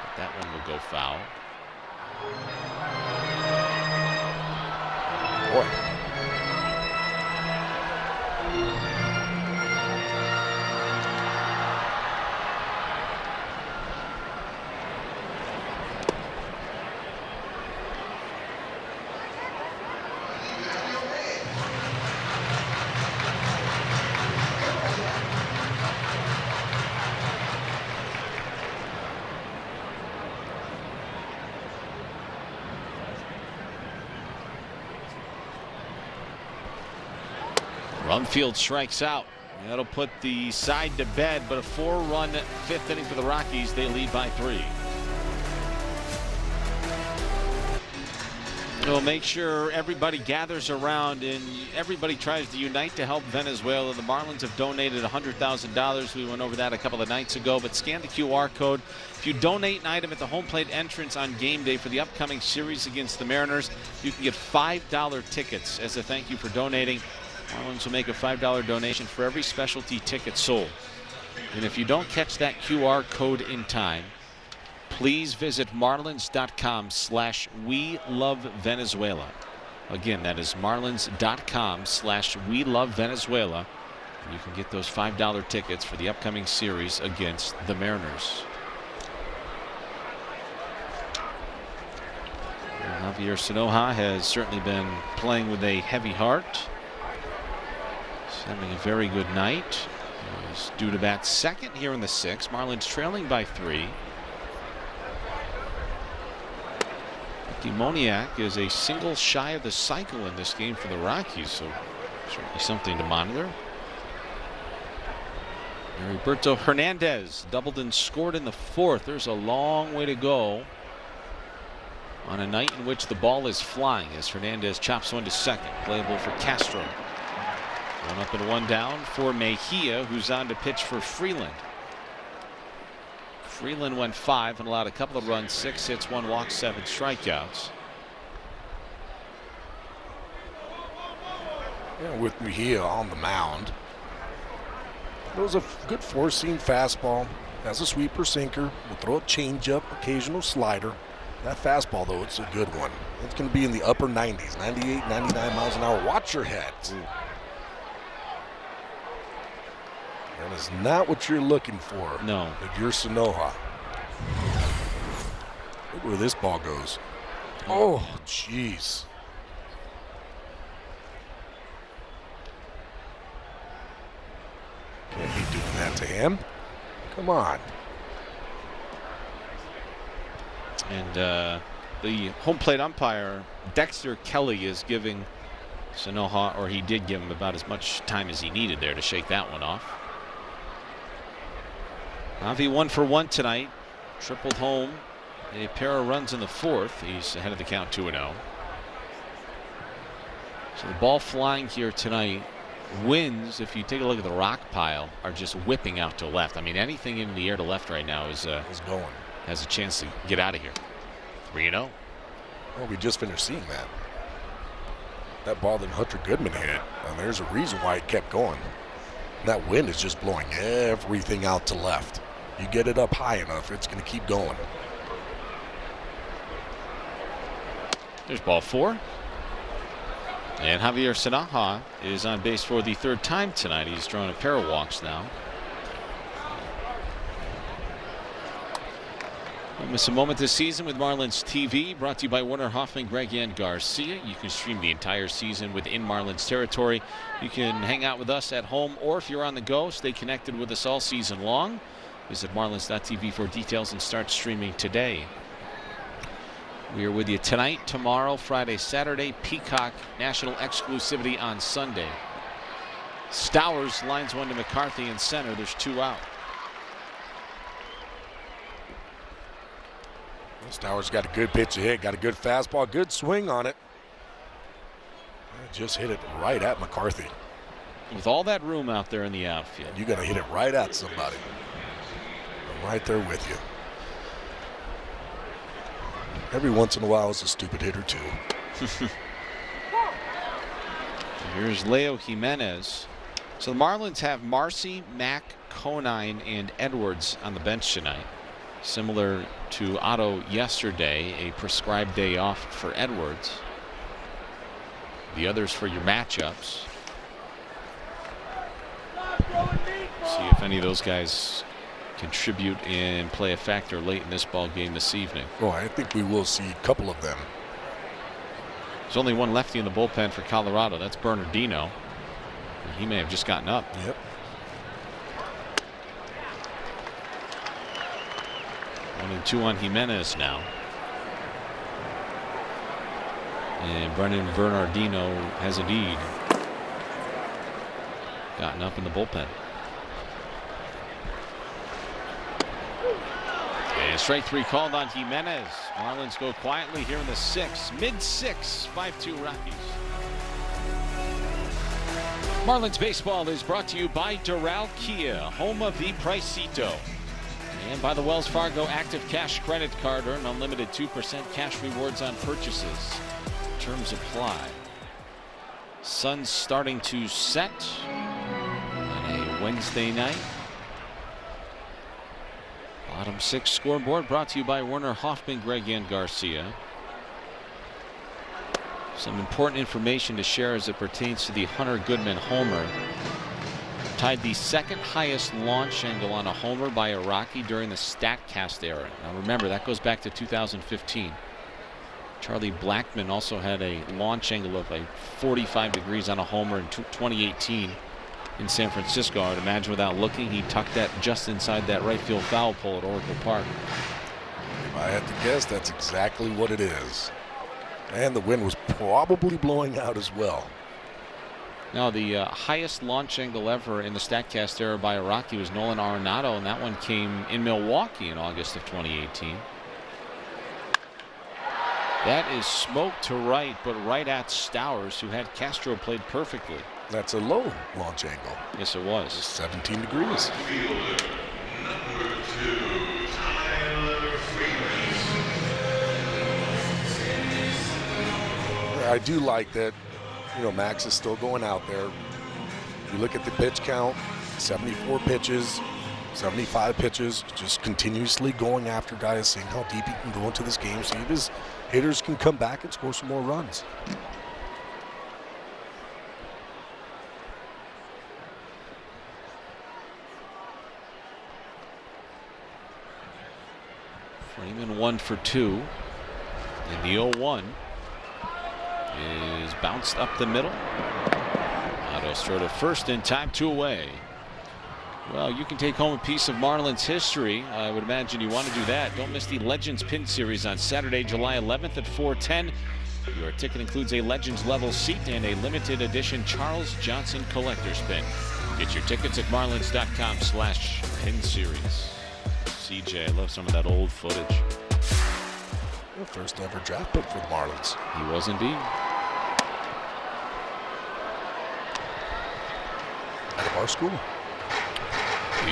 But that one will go foul. Boy. Bumfield strikes out. That'll put the side to bed, but a 4-run 5th inning for the Rockies. They lead by 3. We'll make sure everybody gathers around and everybody tries to unite to help Venezuela. The Marlins have donated $100,000. We went over that a couple of nights ago, but scan the QR code. If you donate an item at the home plate entrance on game day for the upcoming series against the Mariners, you can get $5 tickets as a thank you for donating. Marlins will make a $5 donation for every specialty ticket sold. And if you don't catch that QR code in time, please visit marlins.com/WeLoveVenezuela. Again, that is marlins.com/WeLoveVenezuela. You can get those $5 tickets for the upcoming series against the Mariners. Javier Sanoja has certainly been playing with a heavy heart. He's having a very good night. He's due to bat second here in the 6th. Marlins trailing by 3. Moniak is a single shy of the cycle in this game for the Rockies, so certainly something to monitor. Roberto Hernandez doubled and scored in the 4th. There's a long way to go on a night in which the ball is flying as Hernandez chops one to second. Playable for Castro. 1 up and 1 down for Mejia, who's on to pitch for Freeland. Freeland went 5 and allowed a couple of runs, 6 hits, 1 walk, 7 strikeouts. Yeah, with Mejia on the mound. It was a good 4-seam fastball. Has a sweeper sinker. Will throw a changeup, occasional slider. That fastball, though, it's a good one. It's going to be in the upper 90s, 98, 99 miles an hour. Watch your head. That is not what you're looking for. No. If you're Sanoja. Look where this ball goes. Oh, jeez. Can't be doing that to him. Come on. And the home plate umpire, Dexter Kelly, is giving Sanoja, or he did give him about as much time as he needed there to shake that one off. Javi 1 for 1 tonight. Tripled home. A pair of runs in the 4th. He's ahead of the count 2-0. So the ball flying here tonight. Winds, if you take a look at the rock pile, are just whipping out to left. I mean, anything in the air to left right now is going. Has a chance to get out of here. 3-0. Well, we just finished seeing that. That ball that Hunter Goodman hit, and there's a reason why it kept going. That wind is just blowing everything out to left. You get it up high enough, it's going to keep going. There's ball 4. And Javier Sanoja is on base for the 3rd time tonight. He's drawn a pair of walks now. Don't miss a moment this season with Marlins TV, brought to you by Warner Hoffman, Greg and Garcia. You can stream the entire season within Marlins territory. You can hang out with us at home, or if you're on the go, stay connected with us all season long. Visit marlins.tv for details and start streaming today. We are with you tonight, tomorrow, Friday, Saturday. Peacock national exclusivity on Sunday. Stowers lines one to McCarthy in center. There's 2 out. Stowers got a good pitch to hit, got a good fastball, good swing on it. Just hit it right at McCarthy. With all that room out there in the outfield. You got to hit it right at somebody. I'm right there with you. Every once in a while, it's a stupid hitter, too. Here's Leo Jimenez. So the Marlins have Marcy, Mack, Conine, and Edwards on the bench tonight. Similar to Otto yesterday, a prescribed day off for Edwards. The others for your matchups. See if any of those guys contribute and play a factor late in this ball game this evening. Oh, I think we will see a couple of them. There's only one lefty in the bullpen for Colorado. That's Bernardino. He may have just gotten up. Yep. 1-2 on Jimenez now. And Brennan Bernardino has a lead. gotten up in the bullpen. And strike 3 called on Jimenez. Marlins go quietly here in the 6th. Mid-6, 5-2 Rockies. Marlins baseball is brought to you by Doral Kia, home of the Pricito. And by the Wells Fargo Active Cash Credit Card. Earn unlimited 2% cash rewards on purchases. Terms apply. Sun's starting to set on a Wednesday night. Bottom 6 scoreboard brought to you by Werner Hoffman, Greg, and Garcia. Some important information to share as it pertains to the Hunter Goodman homer. Tied the 2nd highest launch angle on a homer by a Rocky during the StatCast era. Now remember, that goes back to 2015. Charlie Blackmon also had a launch angle of 45 degrees on a homer in 2018 in San Francisco. I would imagine without looking, he tucked that just inside that right field foul pole at Oracle Park. If I had to guess, that's exactly what it is. And the wind was probably blowing out as well. Now, the highest launch angle ever in the StatCast era by a Rocky was Nolan Arenado, and that one came in Milwaukee in August of 2018. That is smoked to right, but right at Stowers, who had Castro played perfectly. That's a low launch angle. Yes, it was. 17 degrees. I do like that, you know, Max is still going out there. You look at the pitch count, 74 pitches, 75 pitches, just continuously going after guys, seeing how deep he can go into this game, see if his hitters can come back and score some more runs. Freeman 1 for 2. And the 0-1 is bounced up the middle. Otto's throw to first in time, 2 away. Well, you can take home a piece of Marlins history. I would imagine you want to do that. Don't miss the Legends Pin Series on Saturday, July 11th at 4:10. Your ticket includes a Legends level seat and a limited edition Charles Johnson collector's pin. Get your tickets at marlins.com/pin series. CJ, I love some of that old footage. The first ever draft pick for the Marlins. He was indeed. Out of our school.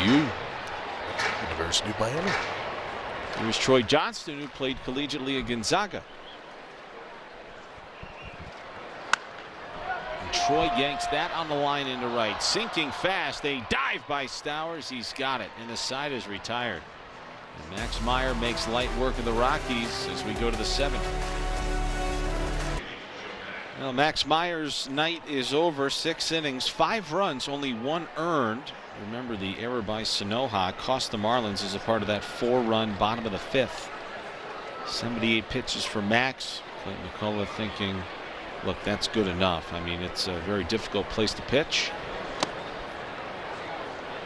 You. University of Miami. It was Troy Johnston who played collegiately at Gonzaga. And Troy yanks that on the line into right. Sinking fast. A dive by Stowers. He's got it. And the side is retired. And Max Meyer makes light work of the Rockies as we go to the 7th. Well, Max Meyer's night is over. 6 innings, 5 runs, only 1 earned. Remember, the error by Sanoja cost the Marlins as a part of that 4-run bottom of the 5th. 78 pitches for Max. Clint McCullough thinking, look, that's good enough. I mean, it's a very difficult place to pitch.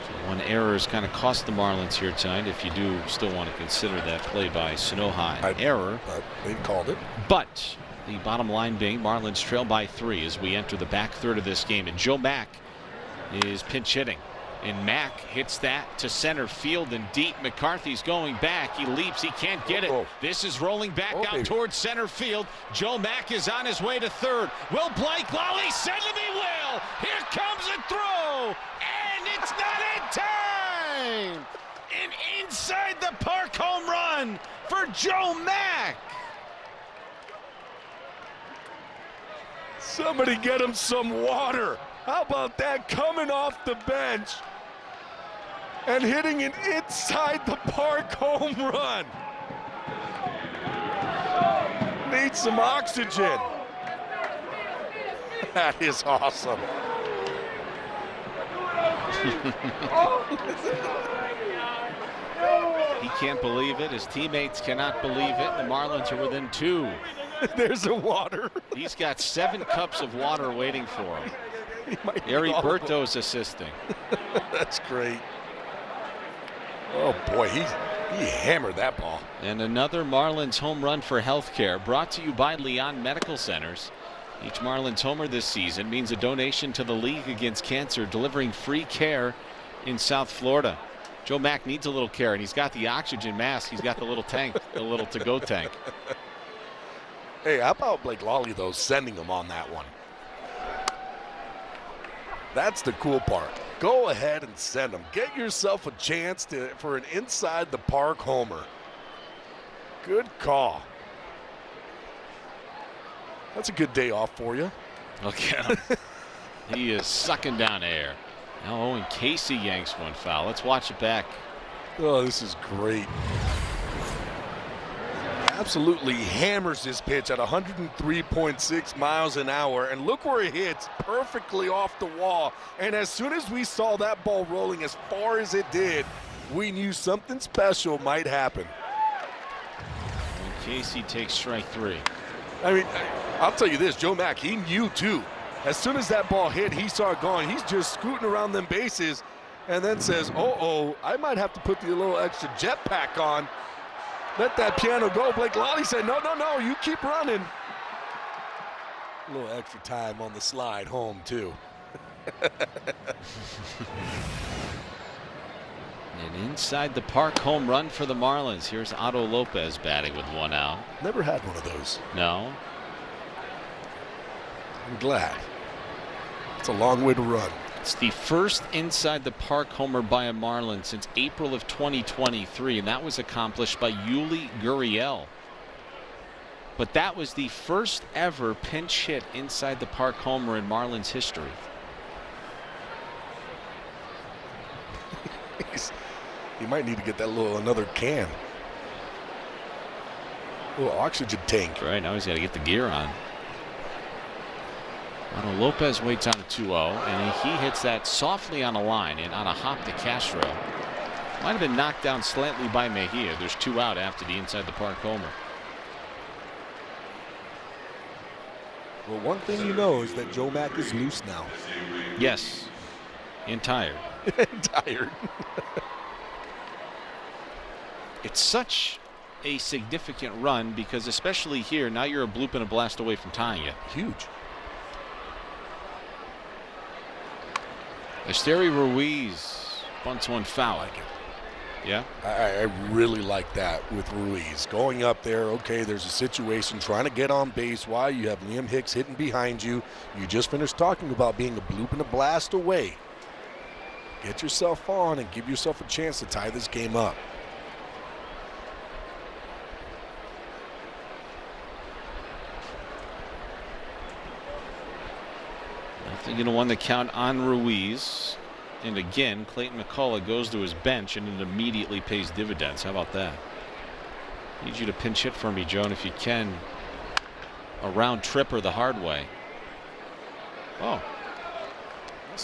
So 1 error has kind of cost the Marlins here tonight, if you do still want to consider that play by Sanoja an error. They called it. But the bottom line being Marlins trail by 3 as we enter the back third of this game. And Joe Mack is pinch hitting. And Mack hits that to center field and deep. McCarthy's going back. He leaps. He can't get it. This is rolling back out towards center field. Joe Mack is on his way to third. Will Blake Lally send him? He will. Here comes a throw. And it's not in time. An inside the park home run for Joe Mack. Somebody get him some water. How about that, coming off the bench and hitting an inside the park home run? Need some oxygen. That is awesome. He can't believe it. His teammates cannot believe it. The Marlins are within 2. There's the water. He's got 7 cups of water waiting for him. Ari Berto's assisting. That's great. Oh boy, he hammered that ball. And another Marlins home run for healthcare, brought to you by Leon Medical Centers. Each Marlins homer this season means a donation to the League Against Cancer, delivering free care in South Florida. Joe Mack needs a little care, and he's got the oxygen mask. He's got the little tank, the little to-go tank. Hey, how about Blake Lawley, though, sending him on that one? That's the cool part. Go ahead and send him. Get yourself a chance for an inside-the-park homer. Good call. That's a good day off for you. Look at him. He is sucking down air. Now Owen Casey yanks one foul. Let's watch it back. Oh, this is great. Absolutely hammers his pitch at 103.6 miles an hour. And look where it hits, perfectly off the wall. And as soon as we saw that ball rolling as far as it did, we knew something special might happen. And Casey takes strike 3. I mean, I'll tell you this, Joe Mack, he knew too. As soon as that ball hit, he saw it going. He's just scooting around them bases and then says, uh-oh, I might have to put the little extra jetpack on. Let that piano go. Blake Lawley said, no, you keep running. A little extra time on the slide home, too. An inside the park home run for the Marlins. Here's Otto Lopez batting with 1 out. Never had one of those. No. I'm glad. It's a long way to run. It's the first inside the park homer by a Marlin since April of 2023, and that was accomplished by Yuli Gurriel. But that was the first ever pinch hit inside the park homer in Marlins history. He might need to get that another can. A little oxygen tank. Right, now he's got to get the gear on. Otto Lopez waits on a 2-0, and he hits that softly on a line and on a hop to Castro. Might have been knocked down slightly by Mejia. There's 2 out after the inside the park homer. Well, one thing you know is that Joe Mack is loose now. Yes, and tired. Tired. It's such a significant run because especially here, now you're a bloop and a blast away from tying it. Huge. Esteury Ruiz bunts one foul. I like it. Yeah? I really like that with Ruiz. Going up there, okay, there's a situation, trying to get on base. Why? You have Liam Hicks hitting behind you. You just finished talking about being a bloop and a blast away. Get yourself on and give yourself a chance to tie this game up. Nothing to 1 the count on Ruiz. And again, Clayton McCullough goes to his bench and it immediately pays dividends. How about that? Need you to pinch hit for me, Joan, if you can. A round tripper the hard way. Oh.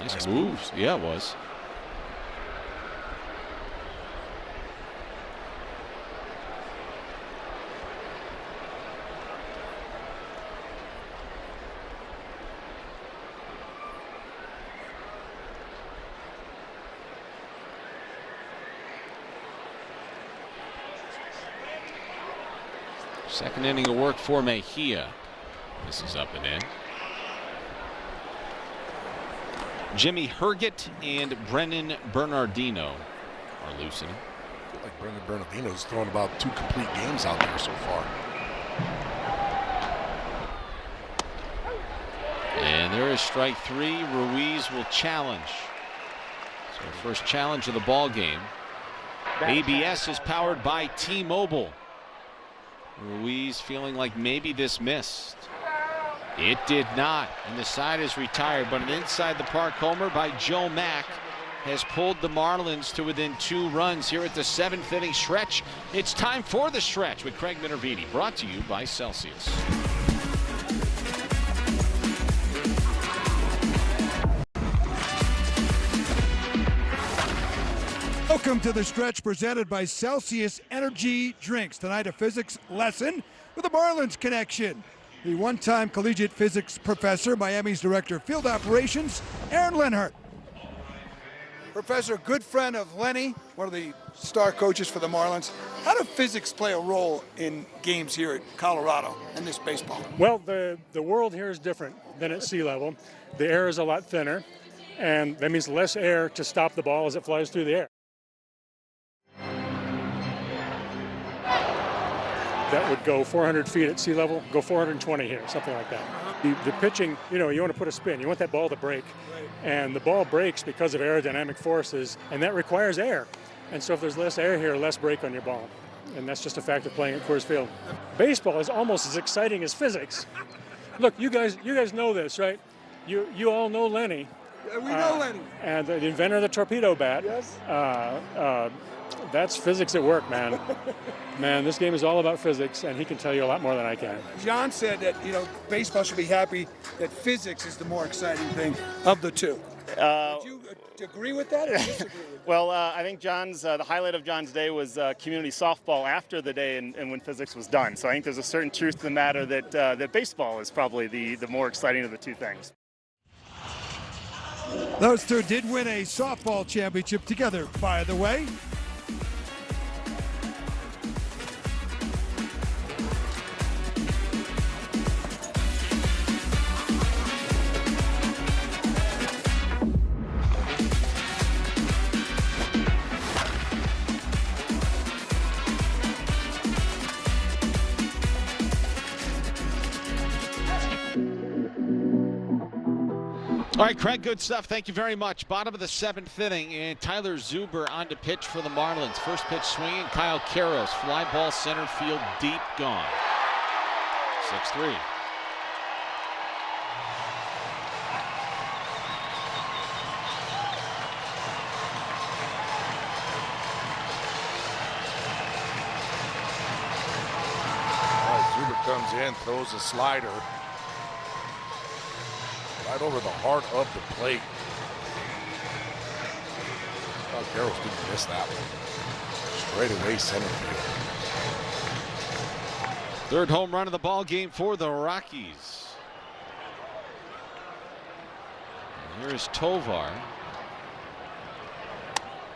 Nice moves. Yeah, it was. Second inning of work for Mejia. This is up and in. Jimmy Herget and Brennan Bernardino are loosening. I feel like Brennan Bernardino's thrown about 2 complete games out there so far. And there is strike 3. Ruiz will challenge. So first challenge of the ball game. ABS is powered by T-Mobile. Ruiz feeling like maybe this missed. It did not, and the side is retired, but an inside the park homer by Joe Mack has pulled the Marlins to within 2 runs here at the 7th inning stretch. It's time for the stretch with Craig Minervini, brought to you by Celsius. Welcome to the stretch presented by Celsius Energy Drinks. Tonight, a physics lesson with a Marlins connection. The one-time collegiate physics professor, Miami's director of field operations, Aaron Lenhart. Professor, good friend of Lenny, one of the star coaches for the Marlins. How do physics play a role in games here at Colorado and this baseball? Well, the world here is different than at sea level. The air is a lot thinner, and that means less air to stop the ball as it flies through the air. That would go 400 feet at sea level, go 420 here, something like that. The pitching, you know, you want to put a spin. You want that ball to break. And the ball breaks because of aerodynamic forces, and that requires air. And so if there's less air here, less break on your ball. And that's just a fact of playing at Coors Field. Baseball is almost as exciting as physics. Look, you guys know this, right? You all know Lenny. We know Lenny. And the inventor of the torpedo bat. Yes. That's physics at work, man. Man, this game is all about physics, and he can tell you a lot more than I can. John said that, you know, baseball should be happy that physics is the more exciting thing of the two. Would you agree with that or disagree with that? Well, I think John's the highlight of John's day was community softball after the day and when physics was done. So I think there's a certain truth to the matter that that baseball is probably the more exciting of the two things. Those two did win a softball championship together, by the way. All right, Craig, good stuff. Thank you very much. Bottom of the 7th inning, and Tyler Zuber on to pitch for the Marlins. First pitch swinging, Kyle Karros. Fly ball center field deep, gone. 6-3. Zuber comes in, throws a slider right over the heart of the plate. Oh, Garros didn't miss that one. Straight away center field. Third home run of the ball game for the Rockies. And here is Tovar.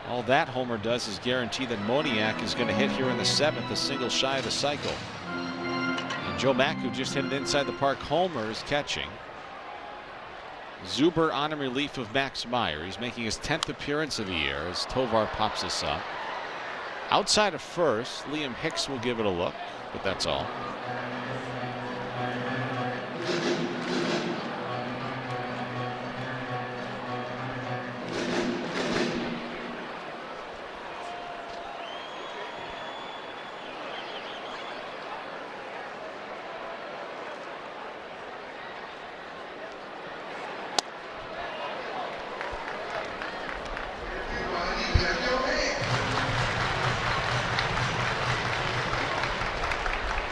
All that homer does is guarantee that Moniak is going to hit here in the 7th, a single shy of the cycle. And Joe Mack, who just hit an inside the park homer, is catching. Zuber on in relief of Max Meyer. He's making his 10th appearance of the year as Tovar pops this up. Outside of first, Liam Hicks will give it a look, but that's all.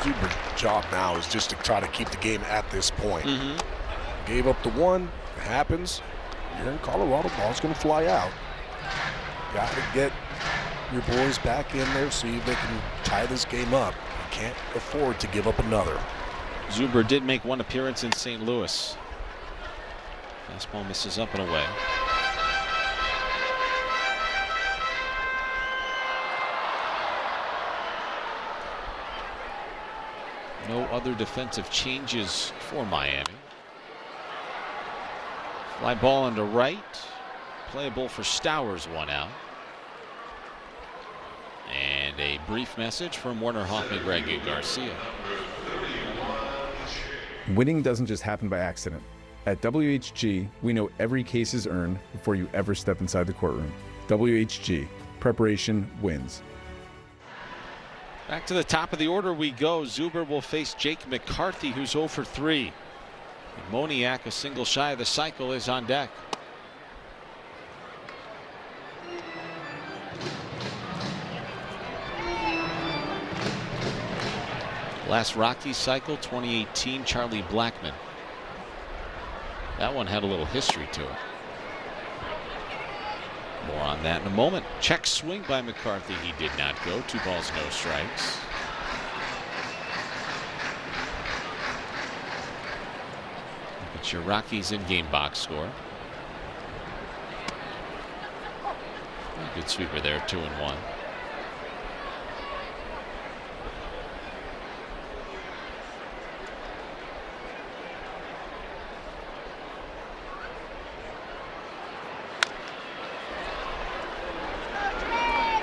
Zuber's job now is just to try to keep the game at this point. Gave up the one. It happens. You're in Colorado. Ball's going to fly out. Got to get your boys back in there, see if they can tie this game up. You can't afford to give up another. Zuber did make one appearance in St. Louis. Fastball misses up and away. No other defensive changes for Miami. Fly ball into right. Playable for Stowers, 1 out. And a brief message from Warner Hoffman, Greg and Garcia. Winning doesn't just happen by accident. At WHG, we know every case is earned before you ever step inside the courtroom. WHG, preparation wins. Back to the top of the order we go. Zuber will face Jake McCarthy, who's 0 for 3. And Moniak, a single shy of the cycle, is on deck. Last Rockies cycle, 2018, Charlie Blackmon. That one had a little history to it. More on that in a moment. Check swing by McCarthy. He did not go. 2 balls, no strikes. It's your Rockies in-game box score. Good sweeper there, 2-1.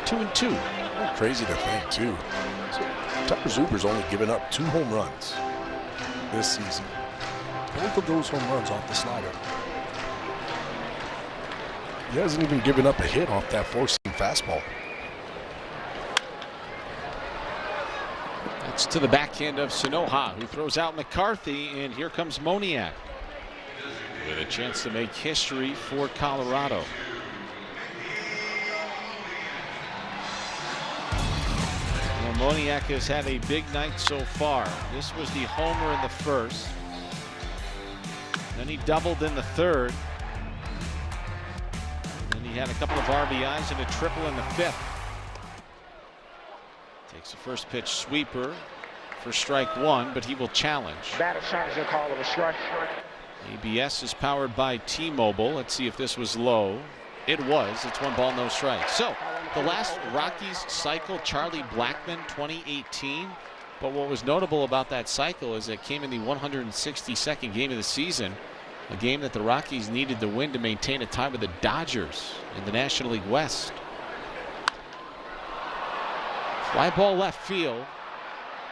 2-2. Crazy to think, too. So, Tucker Zuber's only given up 2 home runs this season. Both of those home runs off the slider. He hasn't even given up a hit off that 4-seam fastball. That's to the backhand of Sanoha, who throws out McCarthy, and here comes Moniak with a chance to make history for Colorado. Well, Moniak has had a big night so far. This was the homer in the first. Then he doubled in the third. Then he had a couple of RBIs and a triple in the fifth. Takes the first pitch sweeper for strike 1, but he will challenge. Batter signs a call of a strike. ABS is powered by T-Mobile. Let's see if this was low. It was. It's 1 ball, no strike. So the last Rockies cycle, Charlie Blackmon, 2018. But what was notable about that cycle is it came in the 162nd game of the season, a game that the Rockies needed to win to maintain a tie with the Dodgers in the National League West. Fly ball left field.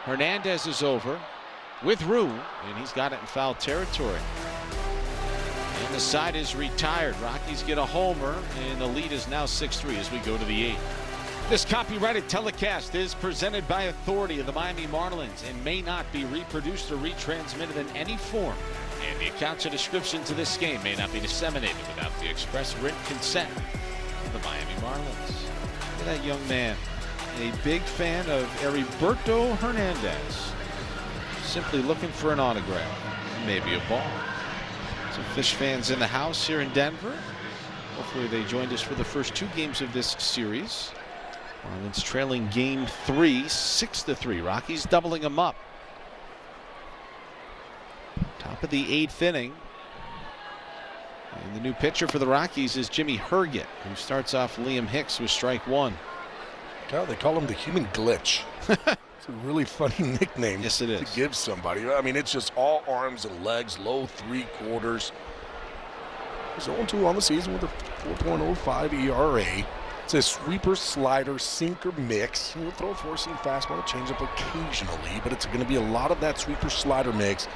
Hernandez is over with room, and he's got it in foul territory. And the side is retired. Rockies get a homer, and the lead is now 6-3 as we go to the 8th. This copyrighted telecast is presented by authority of the Miami Marlins and may not be reproduced or retransmitted in any form. And the accounts and descriptions of this game may not be disseminated without the express written consent of the Miami Marlins. Look at that young man. A big fan of Heriberto Hernandez. Simply looking for an autograph. Maybe a ball. Some Fish fans in the house here in Denver. Hopefully they joined us for the first 2 games of this series. Marlins trailing game 3, 6-3. Rockies doubling them up. Top of the 8th inning. And the new pitcher for the Rockies is Jimmy Herget, who starts off Liam Hicks with strike 1. God, they call him the human glitch. It's a really funny nickname. Yes, it is. To give somebody. I mean, it's just all arms and legs, low 3/4. He's 0-2 on the season with a 4.05 ERA. It's a sweeper, slider, sinker mix. He'll throw a 4-seam fastball, a changeup occasionally, but it's going to be a lot of that sweeper slider mix.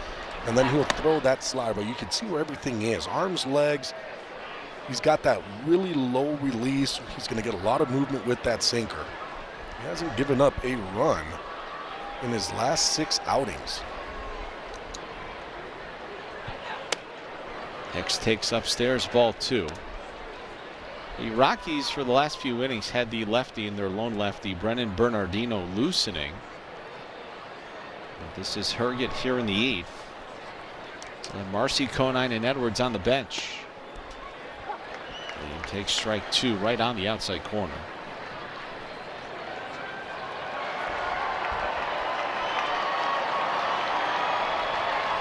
And then he'll throw that slider. But you can see where everything is. Arms, legs. He's got that really low release. He's going to get a lot of movement with that sinker. He hasn't given up a run in his last 6 outings. Hicks takes upstairs, ball 2. The Rockies for the last few innings had the lefty and their lone lefty Brennan Bernardino loosening. But this is Herget here in the 8th. And Marcy, Conine, and Edwards on the bench. He takes strike 2 right on the outside corner.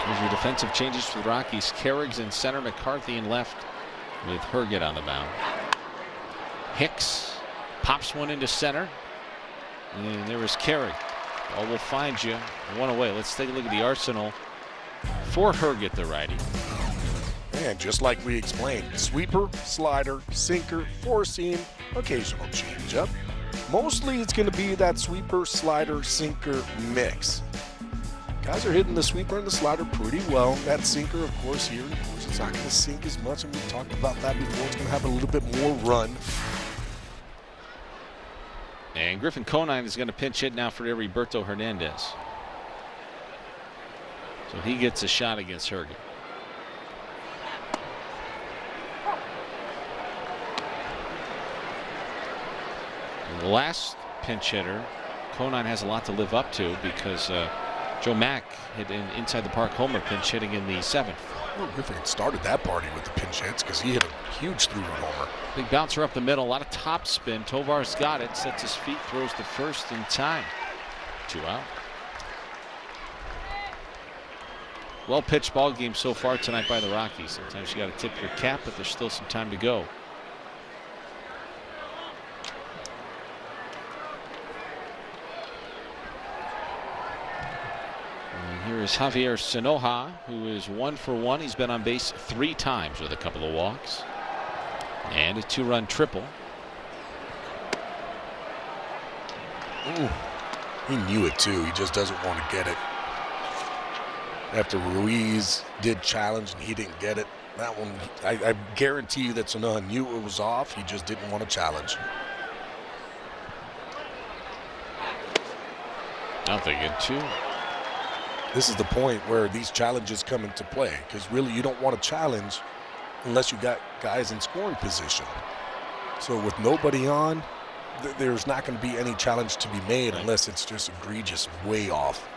Here's your defensive changes for the Rockies. Carrigs in center, McCarthy in left with Herget on the mound. Hicks pops one into center. And there is Carrig. Ball will find you. 1 away. Let's take a look at the arsenal for Herget, the righty. And just like we explained, sweeper, slider, sinker, 4-seam, occasional changeup. Mostly it's going to be that sweeper, slider, sinker mix. Guys are hitting the sweeper and the slider pretty well. That sinker, of course, here, of course, it's not going to sink as much, and we've talked about that before. It's going to have a little bit more run. And Griffin Conine is going to pinch hit now for Heriberto Hernandez. So he gets a shot against Herget. And the last pinch hitter, Conine has a lot to live up to because Joe Mack hit an inside the park homer pinch hitting in the 7th. Well, Griffin started that party with the pinch hits because he hit a huge 3-run homer. Big bouncer up the middle, a lot of top spin. Tovar's got it, sets his feet, throws to first in time. 2 out. Well pitched ball game so far tonight by the Rockies. Sometimes you got to tip your cap, but there's still some time to go. Here is Javier Sanoja, who is 1 for 1. He's been on base 3 times with a couple of walks. And a 2-run triple. Ooh, he knew it too. He just doesn't want to get it. After Ruiz did challenge and he didn't get it, that one, I guarantee you that Sanoa knew it was off. He just didn't want to challenge. Now they get 2. This is the point where these challenges come into play, because really you don't want to challenge unless you got guys in scoring position. So with nobody on, there's not going to be any challenge to be made unless it's just egregious, way off.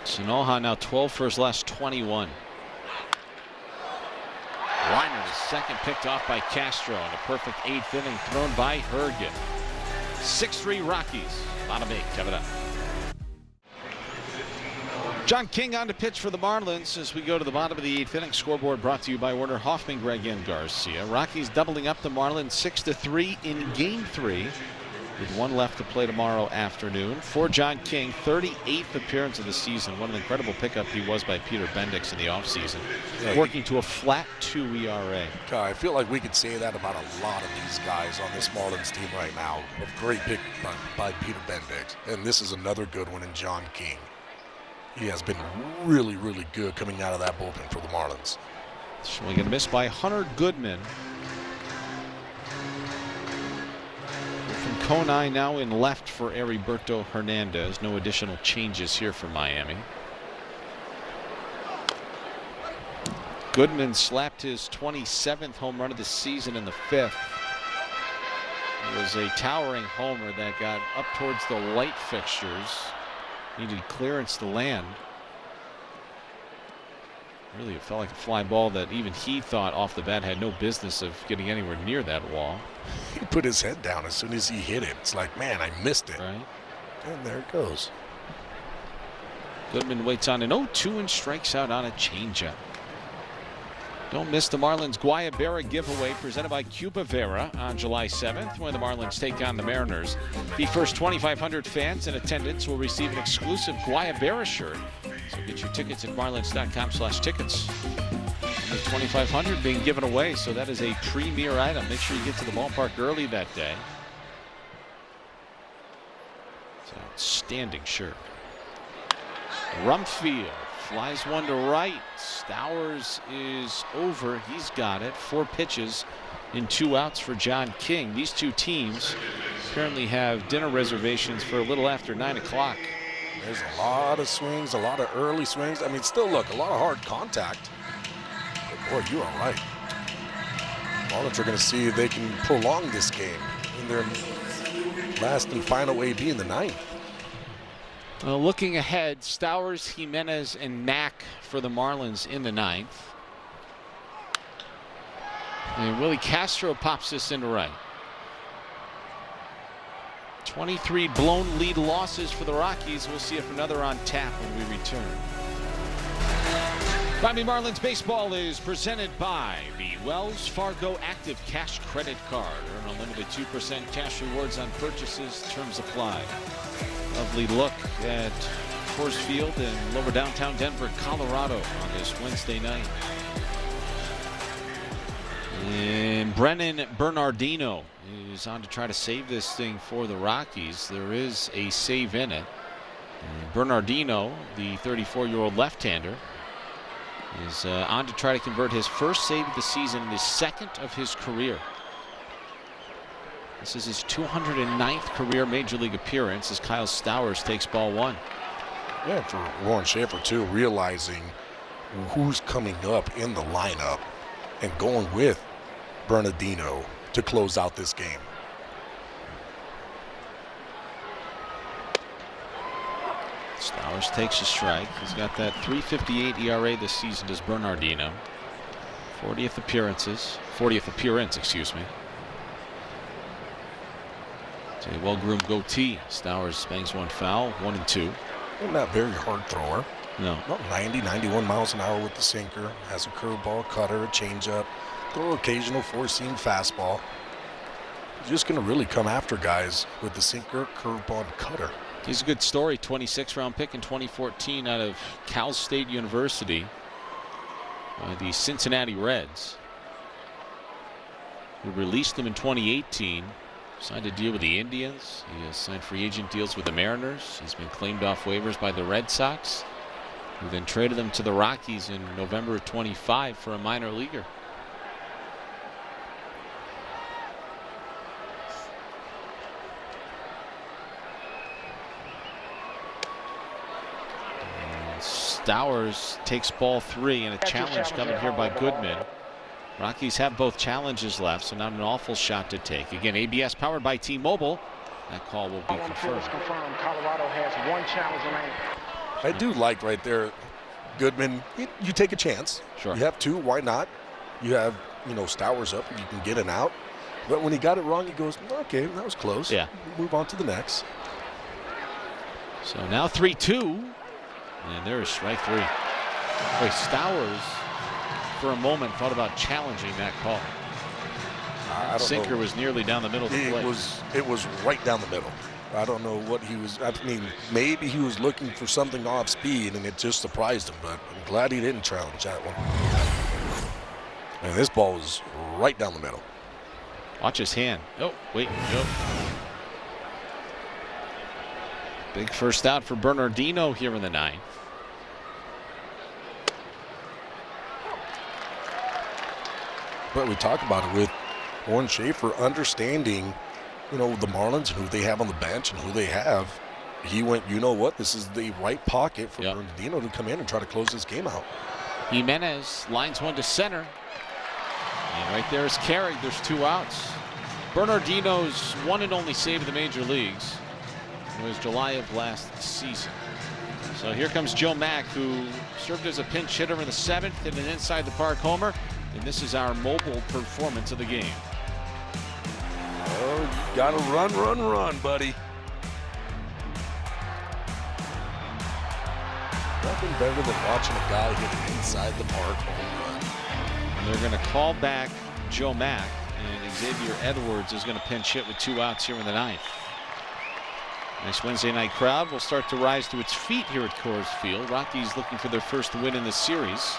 Sanoa now 12 for his last 21. Reiner, the second, picked off by Castro, and a perfect 8th inning thrown by Hergen. 6-3 Rockies. Bottom 8, Kevin up. John King on to pitch for the Marlins as we go to the bottom of the 8th inning. Scoreboard brought to you by Werner Hoffman, Greg, and Garcia. Rockies doubling up the Marlins 6-3 in Game 3. With 1 left to play tomorrow afternoon. For John King, 38th appearance of the season. What an incredible pickup he was by Peter Bendix in the offseason. Yeah, working to a flat 2 ERA. I feel like we could say that about a lot of these guys on this Marlins team right now. A great pick by Peter Bendix. And this is another good one in John King. He has been really, really good coming out of that bullpen for the Marlins. Swing and miss by Hunter Goodman. From Konai now in left for Heriberto Hernandez. No additional changes here for Miami. Goodman slapped his 27th home run of the season in the 5th. It was a towering homer that got up towards the light fixtures. Needed clearance to land. Really, it felt like a fly ball that even he thought off the bat had no business of getting anywhere near that wall. He put his head down as soon as he hit it. It's like, man, I missed it. Right. And there it goes. Goodman waits on an 0-2 and strikes out on a changeup. Don't miss the Marlins Guayabera giveaway presented by Cuba Vera on July 7th, when the Marlins take on the Mariners. The first 2,500 fans in attendance will receive an exclusive Guayabera shirt. So get your tickets at marlins.com/tickets. Only 2,500 being given away, so that is a premier item. Make sure you get to the ballpark early that day. It's an outstanding shirt. Rumfield flies one to right. Stowers is over. He's got it. 4 pitches in 2 outs for John King. These two teams apparently have dinner reservations for a little after 9 o'clock. There's a lot of swings, a lot of early swings. I mean, still, look, a lot of hard contact. But boy, you are right. Marlins are going to see if they can prolong this game in their last and final AB in the 9th. Looking ahead, Stowers, Jimenez, and Mack for the Marlins in the 9th. And Willie Castro pops this into right. 23 blown lead losses for the Rockies. We'll see if another on tap when we return. Miami Marlins baseball is presented by the Wells Fargo Active Cash Credit Card. Earn a limited 2% cash rewards on purchases. Terms apply. Lovely look at Coors Field in lower downtown Denver, Colorado on this Wednesday night. And Brennan Bernardino is on to try to save this thing for the Rockies. There is a save in it. And Bernardino, the 34-year-old left-hander, is on to try to convert his first save of the season and his 2nd of his career. This is his 209th career Major League appearance as Kyle Stowers takes ball 1. Yeah, for Warren Schaefer, too, realizing who's coming up in the lineup and going with Bernardino to close out this game. Stowers takes a strike. He's got that .358 ERA this season as Bernardino. 40th appearance, excuse me. It's a well-groomed goatee. Stowers bangs one foul, 1-2. Well, not very hard thrower. No. About 90, 91 miles an hour with the sinker. Has a curveball, cutter, a changeup. Throw occasional four-seam fastball. He's just going to really come after guys with the sinker, curveball, and cutter. He's a good story. 26th-round pick in 2014 out of Cal State University. The Cincinnati Reds. who released him in 2018. Signed a deal with the Indians. He has signed free agent deals with the Mariners. He's been claimed off waivers by the Red Sox, who then traded him to the Rockies in November of 25 for a minor leaguer. And Stowers takes ball 3, and a challenge coming here by Goodman. Rockies have both challenges left, so not an awful shot to take. Again, ABS powered by T-Mobile. That call will be confirmed. Colorado has 1 challenge remaining. I do like right there, Goodman, you take a chance. Sure. You have 2, why not? You have, Stowers up, you can get an out. But when he got it wrong, he goes, okay, that was close. Yeah. Move on to the next. So now 3-2. And there's strike 3. Boy, Stowers, for a moment, thought about challenging that call. I don't Sinker know. was nearly down the middle of the plate. It was right down the middle. I don't know what he was. I mean, maybe he was looking for something off speed, and it just surprised him. But I'm glad he didn't challenge that one. And this ball was right down the middle. Watch his hand. Oh, wait, nope. Big first out for Bernardino here in the 9th. But we talked about it with Warren Schaefer understanding, the Marlins, who they have on the bench and who they have. He went, you know what, this is the right pocket for Bernardino to come in and try to close this game out. Jimenez lines one to center. And right there is carried. There's 2 outs. Bernardino's one and only save in the major leagues. It was July of last season. So here comes Joe Mack, who served as a pinch hitter in the 7th in an inside the park homer. And this is our mobile performance of the game. Oh, you gotta run, buddy. Nothing better than watching a guy hit an inside the park home run. And they're going to call back Joe Mack, and Xavier Edwards is going to pinch hit with 2 outs here in the 9th. Nice Wednesday night crowd will start to rise to its feet here at Coors Field. Rockies looking for their first win in the series.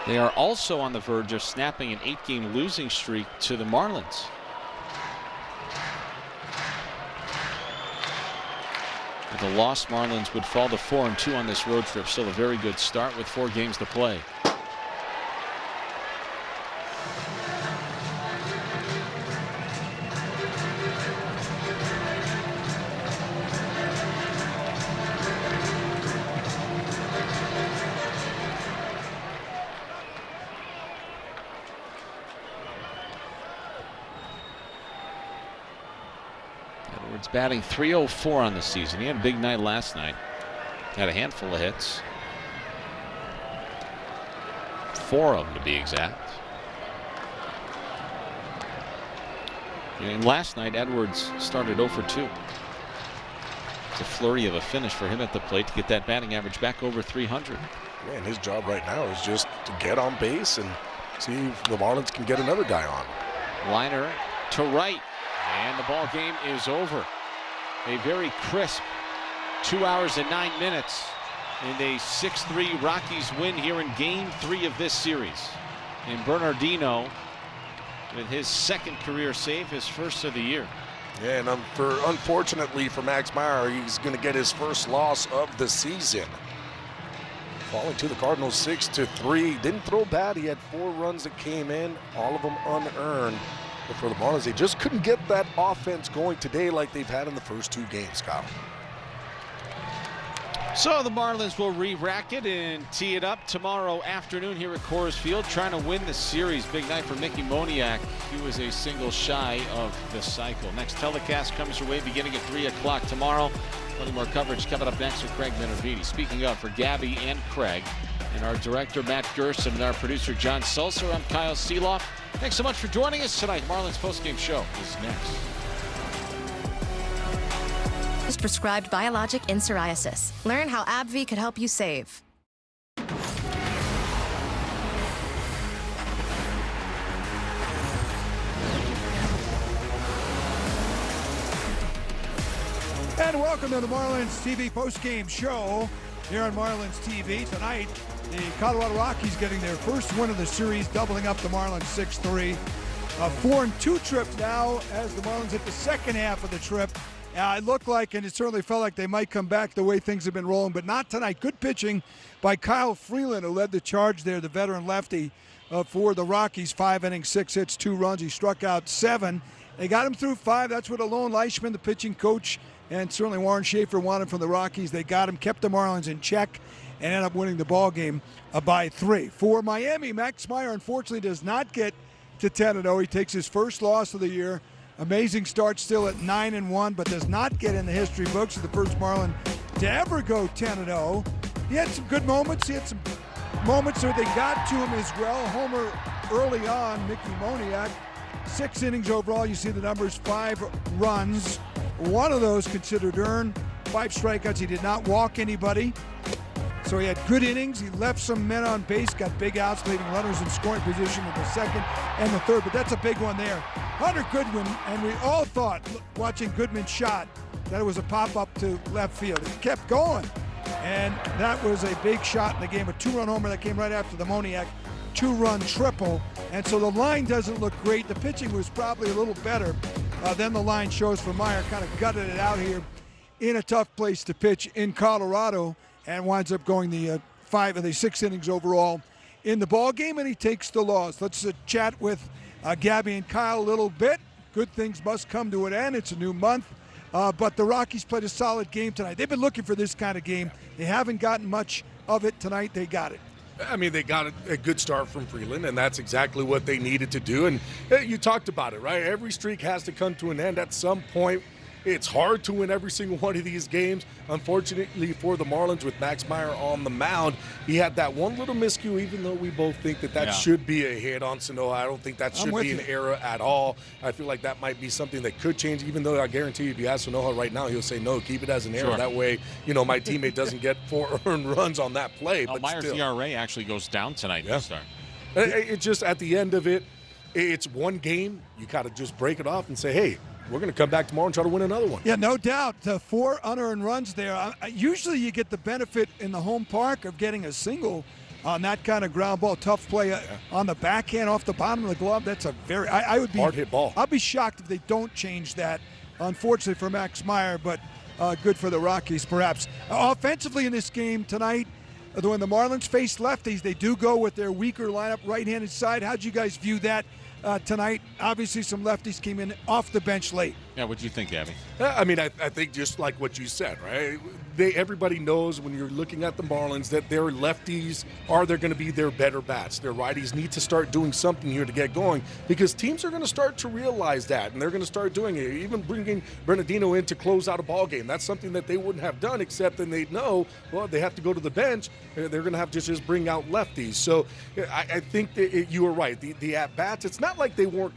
They are also on the verge of snapping an 8-game losing streak to the Marlins. With a loss, Marlins would fall to 4-2 on this road trip. Still a very good start with 4 games to play. Edwards batting .304 on the season. He had a big night last night. Had a handful of hits. 4 of them to be exact. And last night, Edwards started 0 for 2. It's a flurry of a finish for him at the plate to get that batting average back over 300. Man, his job right now is just to get on base and see if the Marlins can get another guy on. Liner to right. And the ball game is over. A very crisp 2 hours and 9 minutes. And a 6-3 Rockies win here in Game 3 of this series. And Bernardino with his 2nd career save, his 1st of the year. Yeah, and unfortunately for Max Meyer, he's going to get his first loss of the season. Falling to the Cardinals 6-3. Didn't throw bad. He had 4 runs that came in, all of them unearned. But for the Marlins, they just couldn't get that offense going today like they've had in the first 2 games, Kyle. So the Marlins will re-rack it and tee it up tomorrow afternoon here at Coors Field, trying to win the series. Big night for Mickey Moniak. He was a single shy of the cycle. Next telecast comes your way beginning at 3 o'clock tomorrow. Plenty more coverage coming up next with Craig Minervini. Speaking of, for Gabby and Craig, and our director Matt Gerson, and our producer John Sulzer, I'm Kyle Seeloff. Thanks so much for joining us tonight. Marlins postgame show is next. Is prescribed biologic in psoriasis. Learn how AbbVie could help you save. And welcome to the Marlins TV postgame show here on Marlins TV. Tonight, The Colorado Rockies getting their first win of the series, doubling up the Marlins 6-3. A 4-2 trip now as the Marlins hit the second half of the trip. It looked like, and it certainly felt like they might come back the way things have been rolling, but not tonight. Good pitching by Kyle Freeland, who led the charge there, the veteran lefty for the Rockies. 5 innings, 6 hits, 2 runs. He struck out 7. They got him through 5. That's what Alon Leishman, the pitching coach, and certainly Warren Schaefer wanted from the Rockies. They got him, kept the Marlins in check, and ended up winning the ball game by 3. For Miami, Max Meyer unfortunately does not get to 10-0. He takes his first loss of the year. Amazing start still at 9-1, but does not get in the history books of the first Marlin to ever go 10-0. He had some good moments. He had some moments where they got to him as well. Homer early on, Mickey Moniak. 6 innings overall. You see the numbers, 5 runs. 1 of those considered earned. 5 strikeouts. He did not walk anybody. So he had good innings. He left some men on base, got big outs, leaving runners in scoring position in the second and the third. But that's a big one there. Hunter Goodwin, and we all thought, watching Goodman shot, that it was a pop-up to left field. He kept going, and that was a big shot in the game. A 2-run homer that came right after the Moniak 2-run triple. And so the line doesn't look great. The pitching was probably a little better than the line shows for Meyer. Kind of gutted it out here in a tough place to pitch in Colorado, and winds up going the 6 innings overall in the ball game, and he takes the loss. Let's chat with Gabby and Kyle a little bit. Good things must come to an end. It's a new month, but the Rockies played a solid game tonight. They've been looking for this kind of game. They haven't gotten much of it tonight. They got it. I mean, they got a good start from Freeland, and that's exactly what they needed to do. And you talked about it, right? Every streak has to come to an end at some point. It's hard to win every single one of these games. Unfortunately for the Marlins, with Max Meyer on the mound, he had that one little miscue, even though we both think that should be a hit on Sanoa. I don't think that should be an error at all. I feel like that might be something that could change, even though I guarantee you if you ask Sanoa right now, he'll say, no, keep it as an error. Sure. That way, my teammate doesn't get 4 earned runs on that play. But Meyer's still. ERA actually goes down tonight to start. It's just at the end of it, it's one game. You got to just break it off and say, hey, we're going to come back tomorrow and try to win another one. Yeah, no doubt. 4 unearned runs there. Usually you get the benefit in the home park of getting a single on that kind of ground ball. Tough play on the backhand off the bottom of the glove. That's a very I would be hard hit ball. I'd be shocked if they don't change that. Unfortunately for Max Meyer, but good for the Rockies perhaps. Offensively in this game tonight, when the Marlins face lefties, they do go with their weaker lineup, right-handed side. How'd you guys view that tonight? Obviously, some lefties came in off the bench late. Yeah, what do you think, Gabby? I mean, I think just like what you said, right? Everybody knows when you're looking at the Marlins that their lefties are going to be their better bats. Their righties need to start doing something here to get going, because teams are going to start to realize that, and they're going to start doing it. Even bringing Bernardino in to close out a ball game, that's something that they wouldn't have done, except then they'd know, well, they have to go to the bench. They're going to have to just bring out lefties. So I think that you were right. The at-bats, it's not like they weren't,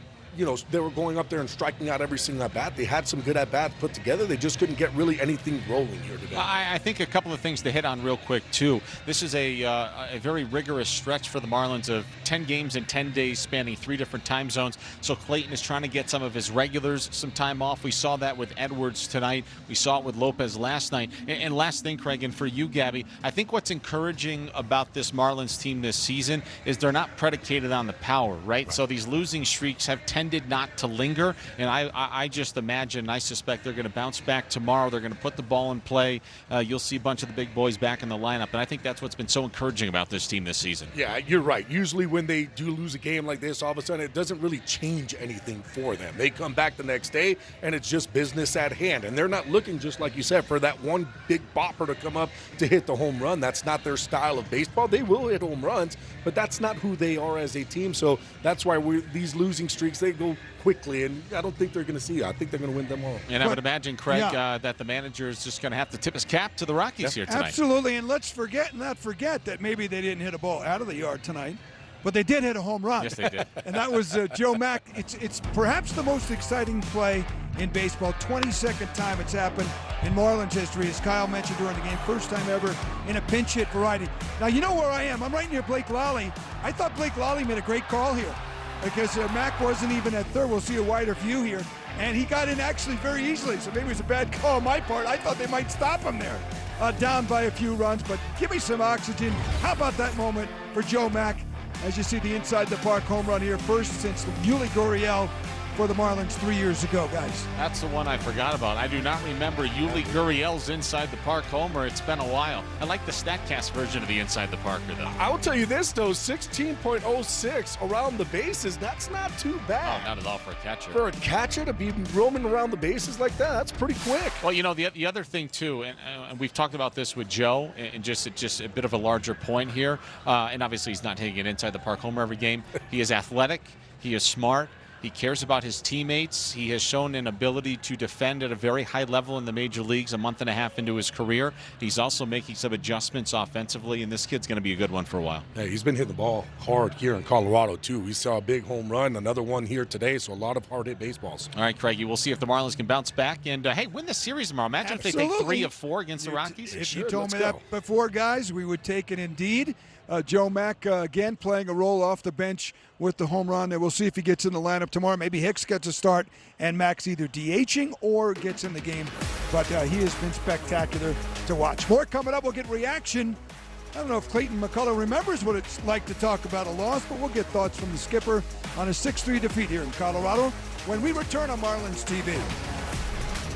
they were going up there and striking out every single at-bat. They had some good at-bats put together. They just couldn't get really anything rolling here today. I think a couple of things to hit on real quick, too. This is a very rigorous stretch for the Marlins of 10 games in 10 days spanning 3 different time zones. So Clayton is trying to get some of his regulars some time off. We saw that with Edwards tonight. We saw it with Lopez last night. And last thing, Craig, and for you, Gabby, I think what's encouraging about this Marlins team this season is they're not predicated on the power, right? So these losing streaks have tended not to linger, and I just imagine, I suspect they're going to bounce back tomorrow. They're going to put the ball in play. You'll see a bunch of the big boys back in the lineup, and I think that's what's been so encouraging about this team this season. Yeah, you're right. Usually when they do lose a game like this, all of a sudden it doesn't really change anything for them. They come back the next day, and it's just business at hand, and they're not looking, just like you said, for that one big bopper to come up to hit the home run. That's not their style of baseball. They will hit home runs, but that's not who they are as a team. So that's why these losing streaks, they go quickly, and I don't think they're going to see it. I think they're going to win them all. And I would imagine, Craig, that the manager is just going to have to tip his cap to the Rockies here tonight. Absolutely, and let's not forget that maybe they didn't hit a ball out of the yard tonight, but they did hit a home run. Yes, they did. And that was Joe Mack. It's perhaps the most exciting play in baseball. 22nd time it's happened in Marlins history, as Kyle mentioned during the game. First time ever in a pinch hit variety. Now, you know where I am. I'm right near Blake Lally. I thought Blake Lally made a great call here, because Mack wasn't even at third. We'll see a wider view here. And he got in actually very easily, so maybe it was a bad call on my part. I thought they might stop him there. down by a few runs, but give me some oxygen. How about that moment for Joe Mack as you see the inside the park home run here, first since Yuli Gurriel for the Marlins 3 years ago, guys. That's the one I forgot about. I do not remember Yuli Gurriel's inside the park homer. It's been a while. I like the StatCast version of the inside the parker, though. I will tell you this, though, 16.06 around the bases, that's not too bad. Oh, not at all for a catcher. For a catcher to be roaming around the bases like that, that's pretty quick. Well, you know, the other thing, too, and we've talked about this with Joe, and just a bit of a larger point here, and obviously he's not hitting it inside the park homer every game. He is athletic. He is smart. He cares about his teammates. He has shown an ability to defend at a very high level in the major leagues a month and a half into his career. He's also making some adjustments offensively, and this kid's going to be a good one for a while. Hey, he's been hitting the ball hard here in Colorado, too. We saw a big home run, another one here today, so a lot of hard-hit baseballs. All right, Craigie, we'll see if the Marlins can bounce back and, hey, win the series tomorrow. Imagine Absolutely. if they take 3 of 4 against the Rockies. If you told me that before, guys, we would take it indeed. Joe Mack, again, playing a role off the bench with the home run. And we'll see if he gets in the lineup tomorrow. Maybe Hicks gets a start, and Mack's either DHing or gets in the game. But he has been spectacular to watch. More coming up. We'll get reaction. I don't know if Clayton McCullough remembers what it's like to talk about a loss, but we'll get thoughts from the skipper on a 6-3 defeat here in Colorado when we return on Marlins TV.